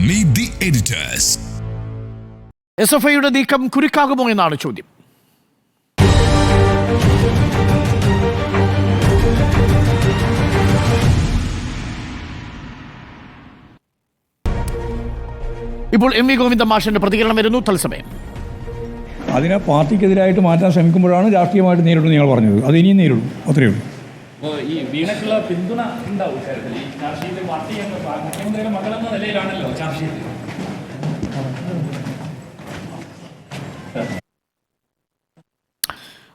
Meet the editors. SFIയുടെ നീക്കം കുരുക്കാകുമോ എന്നാണ് ചോദ്യം. ഇപ്പോൾ എം വി ഗോവിന്ദ മാഷിന്റെ പ്രതികരണം വരുന്നു തത്സമയം. അതിനെ പാർട്ടിക്കെതിരായിട്ട് മാറ്റാൻ ശ്രമിക്കുമ്പോഴാണ് രാഷ്ട്രീയമായിട്ട് നേരിടും നിങ്ങൾ പറഞ്ഞത്. അത് ഇനിയും നേരിടും, അത്രയേ ഉള്ളൂ. ഈ വീണക്കുള്ള പിന്തുണ ഉണ്ടാവും കാര്യത്തിൽ ഈ ചാർജ് ഷീറ്റ് പാർട്ടി മുഖ്യമന്ത്രിയുടെ മകളെന്ന നിലയിലാണല്ലോ ചാർജ് ഷീറ്റ്.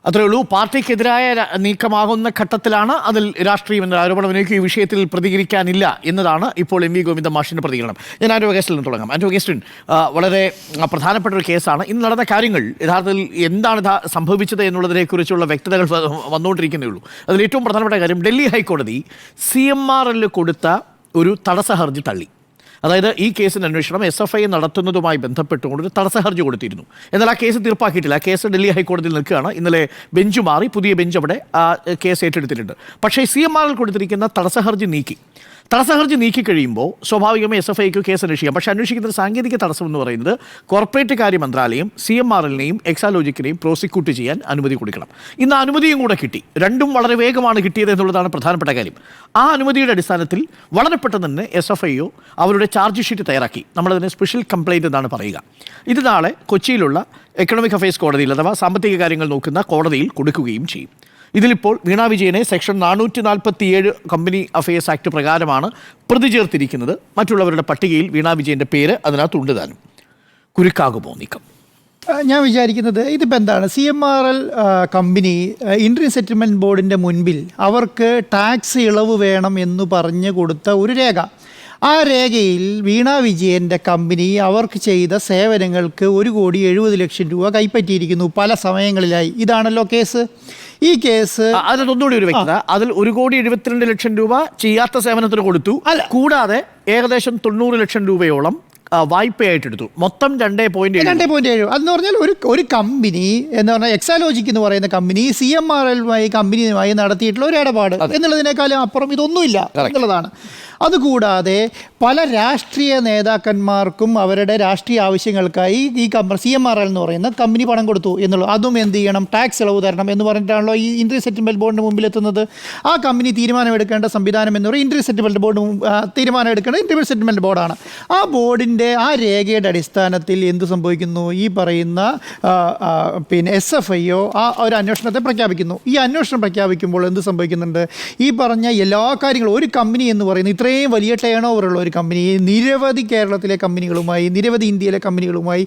അത്രയേ ഉള്ളൂ. പാർട്ടിക്കെതിരായ നീക്കമാകുന്ന ഘട്ടത്തിലാണ് അതിൽ രാഷ്ട്രീയം എന്ന ആരോപണം ഉന്നയിക്കുക. ഈ വിഷയത്തിൽ പ്രതികരിക്കാനില്ല എന്നതാണ് ഇപ്പോൾ എം വി ഗോവിന്ദ മാഷിന്റെ പ്രതികരണം. ഞാൻ ആൻഡ്രൂ അഗസ്റ്റിൽ നിന്ന് തുടങ്ങാം. ആൻഡ്രൂ അഗസ്റ്റിൻ, വളരെ പ്രധാനപ്പെട്ട ഒരു കേസാണ്. ഇന്ന് നടന്ന കാര്യങ്ങൾ യഥാർത്ഥത്തിൽ എന്താണ് സംഭവിച്ചത് എന്നുള്ളതിനെക്കുറിച്ചുള്ള വ്യക്തതകൾ വന്നുകൊണ്ടിരിക്കുന്നേ ഉള്ളൂ. അതിൽ ഏറ്റവും പ്രധാനപ്പെട്ട കാര്യം, ഡൽഹി ഹൈക്കോടതി CMRL കൊടുത്ത ഒരു തടസ്സ ഹർജി തള്ളി. അതായത് ഈ കേസിൻ്റെ അന്വേഷണം SFI നടത്തുന്നതുമായി ബന്ധപ്പെട്ടുകൊണ്ട് ഒരു തടസ്സ ഹർജി കൊടുത്തിരുന്നു. എന്നാൽ ആ കേസ് തീർപ്പാക്കിയിട്ടില്ല. ആ കേസ് ഡൽഹി ഹൈക്കോടതിയിൽ നിൽക്കുകയാണ്. ഇന്നലെ ബെഞ്ച് മാറി, പുതിയ ബെഞ്ച് അവിടെ ആ കേസ് ഏറ്റെടുത്തിട്ടുണ്ട്. പക്ഷേ CMRL കൊടുത്തിരിക്കുന്ന തടസ്സ ഹർജി നീക്കി. തടസ്സ ഹർജി നീക്കി കഴിയുമ്പോൾ സ്വാഭാവികമായി SFIക്ക് കേസ് അന്വേഷിക്കാം. പക്ഷേ അന്വേഷിക്കുന്ന ഒരു സാങ്കേതിക തടസ്സം എന്ന് പറയുന്നത് കോർപ്പറേറ്റ് കാര്യ മന്ത്രാലയം CMRLനെയും എക്സാലോജിക്കിനെയും പ്രോസിക്യൂട്ട് ചെയ്യാൻ അനുമതി കൊടുക്കണം. ഇന്ന് അനുമതിയും കൂടെ കിട്ടി. രണ്ടും വളരെ വേഗമാണ് കിട്ടിയത് എന്നുള്ളതാണ് പ്രധാനപ്പെട്ട കാര്യം. ആ അനുമതിയുടെ അടിസ്ഥാനത്തിൽ വളരെ പെട്ടെന്ന് തന്നെ SFIO അവരുടെ ചാർജ് ഷീറ്റ് തയ്യാറാക്കി. നമ്മളതിനെ സ്പെഷ്യൽ കംപ്ലയിൻറ്റ് എന്നാണ് പറയുക. ഇത് നാളെ കൊച്ചിയിലുള്ള എക്കണോമിക് അഫയേഴ്സ് കോടതിയിൽ, അഥവാ സാമ്പത്തിക കാര്യങ്ങൾ നോക്കുന്ന കോടതിയിൽ കൊടുക്കുകയും ചെയ്യും. ഇതിലിപ്പോൾ വീണ വിജയനെ സെക്ഷൻ 447 കമ്പനി അഫയേഴ്സ് ആക്ട് പ്രകാരമാണ് പ്രതി ചേർത്തിരിക്കുന്നത്. മറ്റുള്ളവരുടെ പട്ടികയിൽ വീണ വിജയൻ്റെ പേര് അതിനകത്തുണ്ട്. താനും കുരുക്കാകുമോ നീക്കം? ഞാൻ വിചാരിക്കുന്നത് ഇതിപ്പോൾ എന്താണ്, CMRL കമ്പനി ഇൻട്രീം സെറ്റിൽമെൻറ്റ് ബോർഡിൻ്റെ മുൻപിൽ അവർക്ക് ടാക്സ് ഇളവ് വേണം എന്ന് പറഞ്ഞു കൊടുത്ത ഒരു രേഖ. ആ രേഖയിൽ വീണ വിജയൻ്റെ കമ്പനി അവർക്ക് ചെയ്ത സേവനങ്ങൾക്ക് 1,70,00,000 രൂപ കൈപ്പറ്റിയിരിക്കുന്നു പല സമയങ്ങളിലായി. ഇതാണല്ലോ കേസ്. ഈ കേസ് അതിനൊന്നുകൂടി ഒരു വ്യക്തത, അതിൽ 1,72,00,000 രൂപ ചെയ്യാത്ത സേവനത്തിന് കൊടുത്തു. കൂടാതെ ഏകദേശം 90,00,000 രൂപയോളം വായ്പയായിട്ടെടുത്തു. മൊത്തം 2.7. അതെന്ന് പറഞ്ഞാൽ ഒരു കമ്പനി എന്ന് പറഞ്ഞാൽ എക്സാലോജിക് എന്ന് പറയുന്ന കമ്പനി CMRL കമ്പനിയുമായി നടത്തിയിട്ടുള്ള ഒരു ഇടപാട് എന്നുള്ളതിനേക്കാളും അപ്പുറം ഇതൊന്നുമില്ല എന്നുള്ളതാണ്. അതുകൂടാതെ പല രാഷ്ട്രീയ നേതാക്കന്മാർക്കും അവരുടെ രാഷ്ട്രീയ ആവശ്യങ്ങൾക്കായി ഈ CMRL എന്ന് പറയുന്ന കമ്പനി പണം കൊടുത്തു എന്നുള്ളത്. അതും എന്ത് ചെയ്യണം, ടാക്സ് ഇളവ് തരണം എന്ന് പറഞ്ഞിട്ടാണല്ലോ ഈ ഇൻട്രീം സെറ്റിൽമെൻറ്റ് ബോർഡിന് മുമ്പിൽ എത്തുന്നത്. ആ കമ്പനി തീരുമാനമെടുക്കേണ്ട സംവിധാനം എന്ന് പറയുന്നത് ഇൻട്രീം സെറ്റിൽമെൻറ്റ് ബോർഡ് തീരുമാനം എടുക്കേണ്ടത് ഇൻട്രീം സെറ്റിൽമെൻറ്റ് ബോർഡാണ്. ആ ബോർഡിൻ്റെ ആ രേഖയുടെ അടിസ്ഥാനത്തിൽ എന്ത് സംഭവിക്കുന്നു, ഈ പറയുന്ന SFIO ആ ഒരു അന്വേഷണത്തെ പ്രഖ്യാപിക്കുന്നു. ഈ അന്വേഷണം പ്രഖ്യാപിക്കുമ്പോൾ എന്ത് സംഭവിക്കുന്നുണ്ട്, ഈ പറഞ്ഞ എല്ലാ കാര്യങ്ങളും, ഒരു കമ്പനി എന്ന് പറയുന്നത് ഇത്രയും വലിയ ടേൺ ഓവറുള്ള ഒരു കമ്പനി നിരവധി കേരളത്തിലെ കമ്പനികളുമായി, നിരവധി ഇന്ത്യയിലെ കമ്പനികളുമായി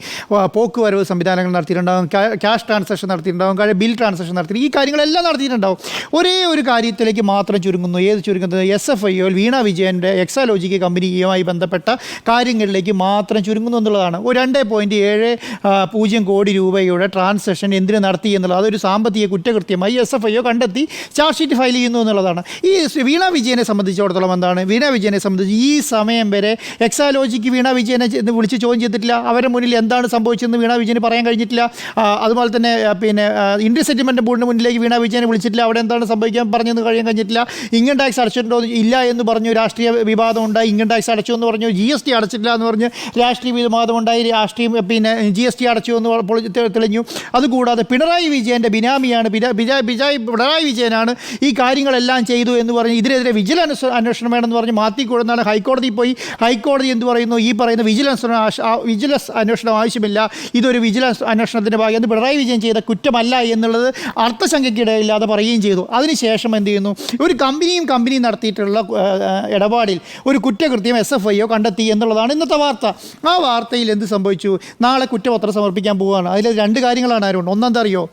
പോക്കുവരവ് സംവിധാനങ്ങൾ നടത്തിയിട്ടുണ്ടാകും, ക്യാഷ് ട്രാൻസാക്ഷൻ നടത്തിയിട്ടുണ്ടാകും, ബിൽ ട്രാൻസാക്ഷൻ നടത്തി, ഈ കാര്യങ്ങളെല്ലാം നടത്തിയിട്ടുണ്ടാകും. ഒരേ ഒരു കാര്യത്തിലേക്ക് മാത്രം ചുരുങ്ങുന്നു. ഏത് ചുരുങ്ങുന്നത്? SFIO വീണ വിജയൻ്റെ എക്സാലോജിക് കമ്പനിയുമായി ബന്ധപ്പെട്ട കാര്യങ്ങളിലേക്ക് മാത്രം ചുരുങ്ങുന്നു എന്നുള്ളതാണ്. ഒരു 2.70 കോടി രൂപയുടെ ട്രാൻസാക്ഷൻ എന്തിനു നടത്തി എന്നുള്ളത് അതൊരു സാമ്പത്തിക കുറ്റകൃത്യമായി SFIO കണ്ടെത്തി ചാർജ് ഷീറ്റ് ഫയൽ ചെയ്യുന്നു എന്നുള്ളതാണ്. ഈ വീണ വിജയനെ സംബന്ധിച്ചിടത്തോളം എന്താണ്, വീണ വിജയനെ സംബന്ധിച്ച് ഈ സമയം വരെ എക്സാലോജിക്ക് വീണ വിജയനെ വിളിച്ച് ചോദ്യം ചെയ്തിട്ടില്ല. അവരുടെ മുന്നിൽ എന്താണ് സംഭവിച്ചതെന്ന് വീണ വിജയന് പറയാൻ കഴിഞ്ഞിട്ടില്ല. അതുപോലെ തന്നെ ഇൻട്രീം സെറ്റിൽമെൻറ്റ് ബോർഡിന് മുന്നിലേക്ക് വീണ വിജയനെ വിളിച്ചിട്ടില്ല. അവിടെ എന്താണ് സംഭവിക്കാൻ പറഞ്ഞെന്ന് കഴിയാൻ കഴിഞ്ഞിട്ടില്ല. ഇൻകം ടാക്സ് അടച്ചിട്ടുണ്ടോ ഇല്ല എന്ന് പറഞ്ഞു, രാഷ്ട്രീയ വിവാദം ഉണ്ടായി. ഇൻകം ടാക്സ് അടച്ചു എന്ന് പറഞ്ഞു, GST അടച്ചിട്ടില്ല എന്ന് പറഞ്ഞ് രാഷ്ട്രീയ വിവാദം ഉണ്ടായി. GST അടച്ചു എന്ന് തെളിഞ്ഞു. അതുകൂടാതെ പിണറായി വിജയൻ്റെ ബിനാമിയാണ്, പിണറായി വിജയനാണ് ഈ കാര്യങ്ങളെല്ലാം ചെയ്തു എന്ന് പറഞ്ഞ് ഇതിനെതിരെ വിജിലൻസ് അന്വേഷണം വേണമെന്ന് പറഞ്ഞ് മാറ്റിക്കൊടുന്നാണ് ഹൈക്കോടതി പോയി. ഹൈക്കോടതി എന്ത് പറയുന്നു, ഈ പറയുന്ന വിജിലൻസ് അന്വേഷണം ആവശ്യമില്ല, ഇതൊരു വിജിലൻസ് അന്വേഷണത്തിൻ്റെ ഭാഗം, ഇത് പിണറായി വിജയൻ ചെയ്ത കുറ്റമല്ല എന്നുള്ളത് അർത്ഥശങ്കയ്ക്കിടയില്ലാതെ പറയുകയും ചെയ്തു. അതിനുശേഷം എന്ത് ചെയ്യുന്നു, ഒരു കമ്പനിയും നടത്തിയിട്ടുള്ള ഇടപാടിൽ ഒരു കുറ്റകൃത്യം SFIO കണ്ടെത്തി എന്നുള്ളതാണ് ഇന്നത്തെ വാർത്ത. ആ വാർത്തയിൽ എന്ത് സംഭവിച്ചു, നാളെ കുറ്റപത്രം സമർപ്പിക്കാൻ പോവുകയാണ്. അതിൽ 2 കാര്യങ്ങളാണ് ആരുണ്ട്. ഒന്നെന്താ അറിയോ,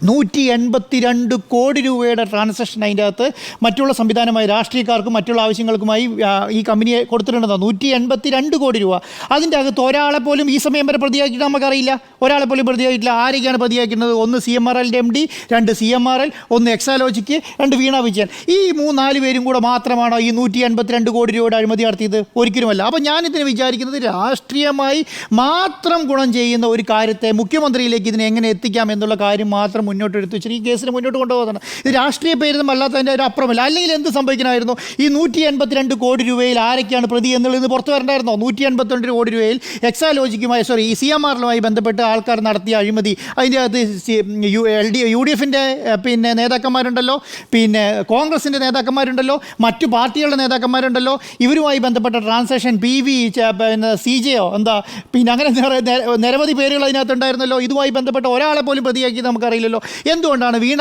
182 കോടി രൂപയുടെ ട്രാൻസാക്ഷൻ അതിൻ്റെ അകത്ത് മറ്റുള്ള സംവിധാനമായി രാഷ്ട്രീയക്കാർക്കും മറ്റുള്ള ആവശ്യങ്ങൾക്കുമായി ഈ കമ്പനിയെ കൊടുത്തിട്ടുണ്ടെന്നാണ്. 182 കോടി രൂപ. അതിൻ്റെ അകത്ത് ഒരാളെ പോലും ഈ സമയം വരെ പ്രതിയാക്കിയിട്ട് നമുക്കറിയില്ല. ഒരാളെ പോലും പ്രതിയാക്കിയിട്ടില്ല. ആരൊക്കെയാണ് പ്രതിയാക്കുന്നത്? 1 CMRLൻ്റെ MD, 2 CMRL, 1 എക്സാലോജിക്ക്, 2 വീണ വിജയൻ. ഈ 3-4 പേരും കൂടെ മാത്രമാണോ ഈ 182 കോടി രൂപയുടെ അഴിമതി നടത്തിയത്? ഒരിക്കലുമല്ല. അപ്പോൾ ഞാനിതിനെ വിചാരിക്കുന്നത് രാഷ്ട്രീയമായി മാത്രം ഗുണം ചെയ്യുന്ന ഒരു കാര്യത്തെ മുഖ്യമന്ത്രിയിലേക്ക് ഇതിനെ എങ്ങനെ എത്തിക്കാം എന്നുള്ള കാര്യം മാത്രം മുന്നോട്ട് വെച്ചിട്ട് ഈ കേസിന് മുന്നോട്ട് കൊണ്ടുപോകുന്നതാണ്. ഇത് രാഷ്ട്രീയ പേരിലും അല്ലാത്തതിൻ്റെ ഒരു അപ്പുറമല്ല. അല്ലെങ്കിൽ എന്ത് സംഭവിക്കണമായിരുന്നു? ഈ 182 കോടി രൂപയിൽ ആരൊക്കെയാണ് പ്രതി എന്നുള്ളത് പുറത്തു വരണ്ടായിരുന്നോ? 182 കോടി രൂപയിൽ എക്സാലോജിക്കുമായി ഈ CMRലുമായി ബന്ധപ്പെട്ട് ആൾക്കാർ നടത്തിയ അഴിമതി, അതിൻ്റെ അകത്ത് UDFൻ്റെ പിന്നെ നേതാക്കന്മാരുണ്ടല്ലോ, പിന്നെ കോൺഗ്രസിൻ്റെ നേതാക്കന്മാരുണ്ടല്ലോ, മറ്റു പാർട്ടികളുടെ നേതാക്കന്മാരുണ്ടല്ലോ, ഇവരുമായി ബന്ധപ്പെട്ട ട്രാൻസാക്ഷൻ PV പിന്നെ CJO എന്താ പിന്നെ അങ്ങനെ നിരവധി പേരുകൾ അതിനകത്തുണ്ടായിരുന്നല്ലോ. ഇതുമായി ബന്ധപ്പെട്ട ഒരാളെ പോലും പ്രതിയാക്കിയത് നമുക്കറിയില്ലല്ലോ. എന്തുകൊണ്ടാണ് വീണ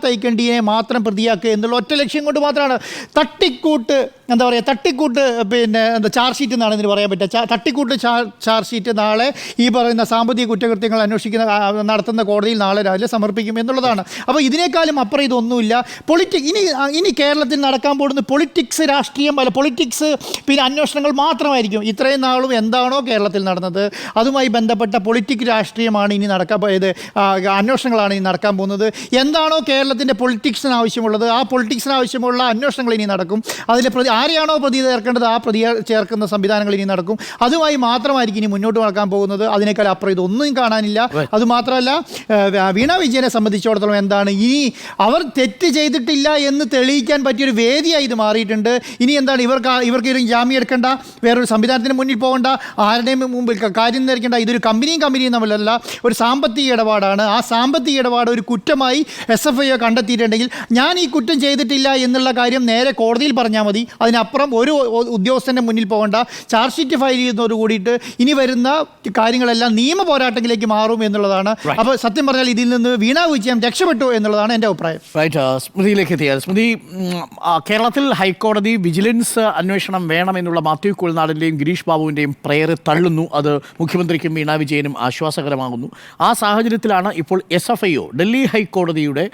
തൈക്കണ്ടിയെ മാത്രം പ്രതിയാക്കുക എന്നുള്ള ഒറ്റ ലക്ഷ്യം കൊണ്ട് മാത്രമാണ്? തട്ടിക്കൂട്ട് പിന്നെ ചാർജ് ഷീറ്റ് എന്നാണ് ഇതിന് പറയാൻ പറ്റുക. തട്ടിക്കൂട്ട് ചാർജ് ഷീറ്റ് നാളെ ഈ പറയുന്ന സാമ്പത്തിക കുറ്റകൃത്യങ്ങൾ നടത്തുന്ന കോടതിയിൽ നാളെ രാവിലെ സമർപ്പിക്കും എന്നുള്ളതാണ്. അപ്പോൾ ഇതിനേക്കാളും അപ്പുറം ഇതൊന്നുമില്ല. ഇനി കേരളത്തിൽ നടക്കാൻ പോകുന്ന പൊളിറ്റിക്സ് പിന്നെ അന്വേഷണങ്ങൾ മാത്രമായിരിക്കും. ഇത്രയും നാളും എന്താണോ കേരളത്തിൽ നടന്നത് അതുമായി ബന്ധപ്പെട്ട രാഷ്ട്രീയമാണ് ഇനി അന്വേഷണങ്ങളാണ് ഇനി നടക്കാൻ പോകുന്നത്. എന്താണോ കേരളത്തിൻ്റെ പൊളിറ്റിക്സിന് ആവശ്യമുള്ളത് ആ പൊളിറ്റിക്സിന് ആവശ്യമുള്ള അന്വേഷണങ്ങൾ ഇനി നടക്കും. അതിൽ ആരെയാണോ പ്രതി ചേർക്കേണ്ടത് ആ പ്രതി ചേർക്കുന്ന സംവിധാനങ്ങൾ ഇനി നടക്കും. അതുമായി മാത്രമായിരിക്കും ഇനി മുന്നോട്ട് നടക്കാൻ പോകുന്നത്. അതിനേക്കാൾ അപ്പുറം ഇതൊന്നും കാണാനില്ല. അതുമാത്രമല്ല, വീണ വിജയനെ സംബന്ധിച്ചിടത്തോളം എന്താണ്, ഇനി അവർ തെറ്റ് ചെയ്തിട്ടില്ല എന്ന് തെളിയിക്കാൻ പറ്റിയൊരു വേദിയായി ഇത് മാറിയിട്ടുണ്ട്. ഇനി എന്താണ്, ഇവർക്ക് ഒരു ജാമ്യം എടുക്കേണ്ട, വേറൊരു സംവിധാനത്തിന് മുന്നിൽ പോകേണ്ട, ആരുടെയും മുമ്പിൽ കാര്യം ധരിക്കേണ്ട. ഇതൊരു കമ്പനിയും തമ്മിലല്ല, ഒരു സാമ്പത്തിക ഇടപാടാണ്. ആ സാമ്പത്തിക ഇടപാട് ഒരു കുറ്റമായി SFIO കണ്ടെത്തിയിട്ടുണ്ടെങ്കിൽ ഞാൻ ഈ കുറ്റം ചെയ്തിട്ടില്ല എന്നുള്ള കാര്യം നേരെ കോടതിയിൽ പറഞ്ഞാൽ മതി. അതിനപ്പുറം ഒരു ഉദ്യോഗസ്ഥൻ്റെ മുന്നിൽ പോകേണ്ട. ചാർജ് ഷീറ്റ് ഫയൽ ചെയ്യുന്നതോട് കൂടിയിട്ട് ഇനി വരുന്ന കാര്യങ്ങളെല്ലാം നിയമ പോരാട്ടത്തിലേക്ക് മാറും എന്നുള്ളതാണ്. അപ്പോൾ സത്യം പറഞ്ഞാൽ ഇതിൽ നിന്ന് വീണ വിജയം രക്ഷപ്പെട്ടു എന്നുള്ളതാണ് എൻ്റെ അഭിപ്രായം. സ്മൃതിയിലേക്ക് എത്തിയാൽ, സ്മൃതി, കേരളത്തിൽ ഹൈക്കോടതി വിജിലൻസ് അന്വേഷണം വേണമെന്നുള്ള മാത്യു കുഴൽനാടൻ്റെയും ഗിരീഷ് ബാബുവിൻ്റെയും പ്രയർ തള്ളുന്നു. അത് മുഖ്യമന്ത്രിക്കും വീണ വിജയനും ആശ്വാസകരമാകുന്നു. ആ സാഹചര്യത്തിലാണ് ഇപ്പോൾ SFIO ഡൽഹി ഹൈക്കോടതിയുടെ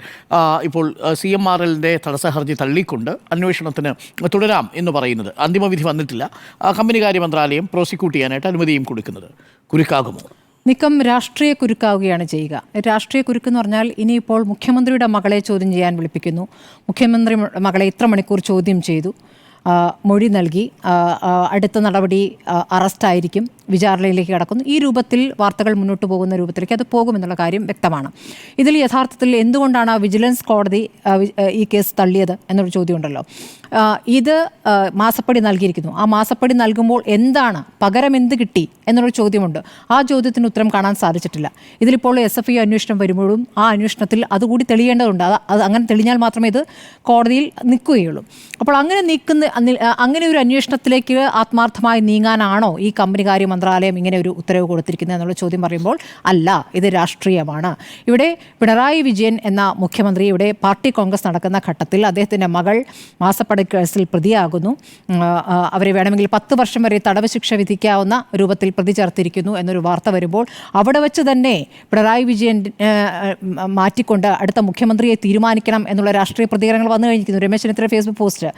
ഇപ്പോൾ CMRLൻ്റെ തടസ്സ ഹർജി തള്ളിക്കൊണ്ട് അന്വേഷണത്തിന് തുടരാം എന്ന് പറയുന്നത്. അന്തിമവിധി വന്നിട്ടില്ല. കമ്പനികാര്യ മന്ത്രാലയം പ്രോസിക്യൂട്ട് ചെയ്യാനായിട്ട് അനുമതിയും കൊടുക്കുന്നത് കുരുക്കാകുമോ? നീക്കം രാഷ്ട്രീയ കുരുക്കാവുകയാണ് ചെയ്യുക. രാഷ്ട്രീയ കുരുക്കെന്ന് പറഞ്ഞാൽ ഇനിയിപ്പോൾ മുഖ്യമന്ത്രിയുടെ മകളെ ചോദ്യം ചെയ്യാൻ വിളിപ്പിക്കുന്നു. മുഖ്യമന്ത്രി മകളെ ഇത്ര മണിക്കൂർ ചോദ്യം ചെയ്തു, മൊഴി നൽകി, അടുത്ത നടപടി അറസ്റ്റായിരിക്കും, വിചാരണയിലേക്ക് കടക്കുന്നു. ഈ രൂപത്തിൽ വാർത്തകൾ മുന്നോട്ട് പോകുന്ന രൂപത്തിലേക്ക് അത് പോകുമെന്നുള്ള കാര്യം വ്യക്തമാണ്. ഇതിൽ യഥാർത്ഥത്തിൽ എന്തുകൊണ്ടാണ് വിജിലൻസ് കോടതി ഈ കേസ് തള്ളിയത് എന്നൊരു ചോദ്യമുണ്ടല്ലോ. ഇത് മാസപ്പടി നൽകിയിരിക്കുന്നു. ആ മാസപ്പടി നൽകുമ്പോൾ എന്താണ് പകരം, എന്ത് കിട്ടി എന്നുള്ളൊരു ചോദ്യമുണ്ട്. ആ ചോദ്യത്തിന് ഉത്തരം കാണാൻ സാധിച്ചിട്ടില്ല. ഇതിലിപ്പോൾ SFIO അന്വേഷണം വരുമ്പോഴും ആ അന്വേഷണത്തിൽ അതുകൂടി തെളിയേണ്ടതുണ്ട്. അത് അങ്ങനെ തെളിഞ്ഞാൽ മാത്രമേ ഇത് കോടതിയിൽ നിൽക്കുകയുള്ളൂ. അപ്പോൾ അങ്ങനെ ഒരു അന്വേഷണത്തിലേക്ക് ആത്മാർത്ഥമായി നീങ്ങാനാണോ ഈ കമ്പനികാര്യ മന്ത്രാലയം ഇങ്ങനെ ഒരു ഉത്തരവ് കൊടുത്തിരിക്കുന്നത് എന്നുള്ള ചോദ്യം പറയുമ്പോൾ അല്ല, ഇത് രാഷ്ട്രീയമാണ്. ഇവിടെ പിണറായി വിജയൻ എന്ന മുഖ്യമന്ത്രി ഇവിടെ പാർട്ടി കോൺഗ്രസ് നടക്കുന്ന ഘട്ടത്തിൽ അദ്ദേഹത്തിൻ്റെ മകൾ മാസപ്പടി കേസിൽ പ്രതിയാകുന്നു. അവരെ വേണമെങ്കിൽ 10 വർഷം വരെ തടവ് ശിക്ഷ വിധിക്കാവുന്ന രൂപത്തിൽ പ്രതി ചേർത്തിരിക്കുന്നു എന്നൊരു വാർത്ത വരുമ്പോൾ അവിടെ വെച്ച് തന്നെ പിണറായി വിജയൻ മാറ്റിക്കൊണ്ട് അടുത്ത മുഖ്യമന്ത്രിയെ തീരുമാനിക്കണം എന്നുള്ള രാഷ്ട്രീയ പ്രതികരണങ്ങൾ വന്നു കഴിഞ്ഞിരിക്കുന്നു. രമേശ് ചെന്നിത്തല ഫേസ്ബുക്ക് പോസ്റ്റ്,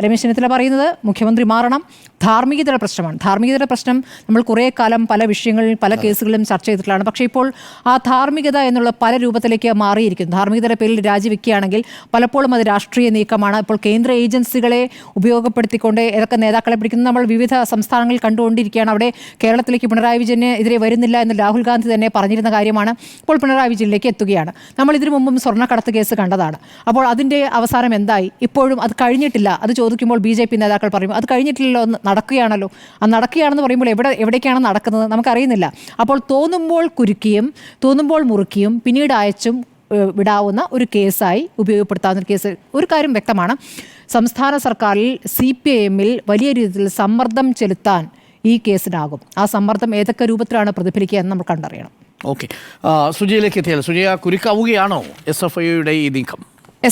രമേശ് ചെന്നിത്തല പറയുന്നത് മുഖ്യമന്ത്രി മാറണം, ധാർമ്മികതയുടെ പ്രശ്നമാണ്. ധാർമ്മികതയുടെ പ്രശ്നം നമ്മൾ കുറേ കാലം പല വിഷയങ്ങളിൽ പല കേസുകളിലും ചർച്ച ചെയ്തിട്ടുള്ളതാണ്. പക്ഷേ ഇപ്പോൾ ആ ധാർമ്മികത എന്നുള്ള പല രൂപത്തിലേക്ക് മാറിയിരിക്കുന്നു. ധാർമ്മികതയുടെ പേരിൽ രാജിവെക്കുകയാണെങ്കിൽ പലപ്പോഴും അത് രാഷ്ട്രീയ നീക്കമാണ്. ഇപ്പോൾ കേന്ദ്ര ഏജൻസികളെ ഉപയോഗപ്പെടുത്തിക്കൊണ്ട് ഏതൊക്കെ നേതാക്കളെ പിടിക്കുന്നത് നമ്മൾ വിവിധ സംസ്ഥാനങ്ങളിൽ കണ്ടുകൊണ്ടിരിക്കുകയാണ്. അവിടെ കേരളത്തിലേക്ക് പിണറായി വിജയനെതിരെ വരുന്നില്ല എന്ന് രാഹുൽ ഗാന്ധി തന്നെ പറഞ്ഞിരുന്ന കാര്യമാണ്. ഇപ്പോൾ പിണറായി വിജയനിലേക്ക് എത്തുകയാണ്. നമ്മൾ ഇതിനു മുമ്പും സ്വർണ്ണക്കടത്ത് കേസ് കണ്ടതാണ്. അപ്പോൾ അതിൻ്റെ അവസാനം എന്തായി? ഇപ്പോഴും അത് കഴിഞ്ഞിട്ടില്ല. അത് ചോദിക്കുമ്പോൾ BJP നേതാക്കൾ പറയും അത് കഴിഞ്ഞിട്ടില്ലല്ലോ, നടക്കുകയാണല്ലോ. അത് നടക്കുകയാണെന്ന് പറയുമ്പോൾ എവിടേക്കാണ് നടക്കുന്നത് നമുക്കറിയുന്നില്ല. അപ്പോൾ തോന്നുമ്പോൾ കുരുക്കിയും തോന്നുമ്പോൾ മുറുക്കിയും പിന്നീട് അയച്ചും വിടാവുന്ന ഒരു കേസായി ഉപയോഗപ്പെടുത്താവുന്ന ഒരു കേസ്. ഒരു കാര്യം വ്യക്തമാണ്, സംസ്ഥാന സർക്കാരിൽ CPIMൽ വലിയ രീതിയിൽ സമ്മർദ്ദം ചെലുത്താൻ ഈ കേസിനാകും. ആ സമ്മർദ്ദം ഏതൊക്കെ രൂപത്തിലാണ് പ്രതിഫലിക്കുക എന്ന് നമ്മൾ കണ്ടറിയണം. ഓക്കെ, സുജയിലേക്ക് എത്തിയാൽ, സുജയ, കുരുക്കാവുകയാണോ SFIOയുടെ ഈ നീക്കം?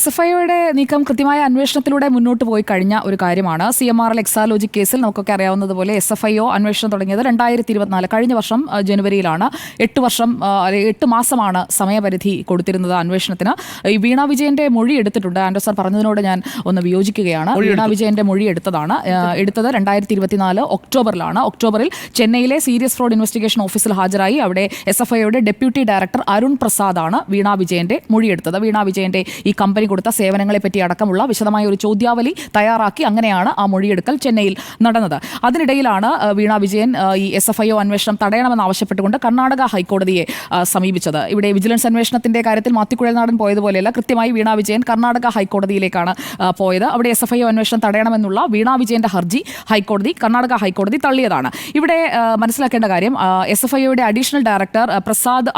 SFIOയുടെ നീക്കം കൃത്യമായ അന്വേഷണത്തിലൂടെ മുന്നോട്ട് പോയി കഴിഞ്ഞ ഒരു കാര്യമാണ്. CMRL എക്സാലോജി കേസിൽ നമുക്കൊക്കെ അറിയാവുന്നതുപോലെ SFIO അന്വേഷണം തുടങ്ങിയത് 2024 കഴിഞ്ഞ വർഷം ജനുവരിയിലാണ്. 8 മാസമാണ് സമയപരിധി കൊടുത്തിരുന്നത് അന്വേഷണത്തിന്. ഈ വീണ വിജയന്റെ മൊഴി എടുത്തിട്ടുണ്ട്. ആൻഡ്രോ സാർ പറഞ്ഞതിനോട് ഞാൻ ഒന്ന് വിയോജിക്കുകയാണ്. വീണ വിജയന്റെ മൊഴി എടുത്തത് 2024 ഒക്ടോബറിലാണ്. ഒക്ടോബറിൽ ചെന്നൈയിലെ സീരിയസ് ഫ്രോഡ് ഇൻവെസ്റ്റിഗേഷൻ ഓഫീസിൽ ഹാജരായി അവിടെ SFIOയുടെ ഡെപ്യൂട്ടി ഡയറക്ടർ അരുൺ പ്രസാദാണ് വീണ വിജയന്റെ മൊഴിയെടുത്തത്. വീണ വിജയന്റെ ഈ കമ്പനി കമ്പനി കൊടുത്ത സേവനങ്ങളെ പറ്റി അടക്കമുള്ള വിശദമായ ഒരു ചോദ്യാവലി തയ്യാറാക്കി അങ്ങനെയാണ് ആ മൊഴിയെടുക്കൽ ചെന്നൈയിൽ നടന്നത്. അതിനിടയിലാണ് വീണ വിജയൻ ഈ SFIO അന്വേഷണം തടയണമെന്ന് ആവശ്യപ്പെട്ടുകൊണ്ട് കർണാടക ഹൈക്കോടതിയെ സമീപിച്ചത്. ഇവിടെ വിജിലൻസ് അന്വേഷണത്തിന്റെ കാര്യത്തിൽ മാത്തിക്കുഴൽനാടൻ പോയതുപോലെയല്ല, കൃത്യമായി വീണ വിജയൻ കർണാടക ഹൈക്കോടതിയിലേക്കാണ് പോയത്. അവിടെ SFIO അന്വേഷണം തടയണമെന്നുള്ള വീണ വിജയന്റെ ഹർജി കർണാടക ഹൈക്കോടതി തള്ളിയതാണ്. ഇവിടെ മനസ്സിലാക്കേണ്ട കാര്യം, SFIOയുടെ അഡീഷണൽ ഡയറക്ടർ പ്രസാദ്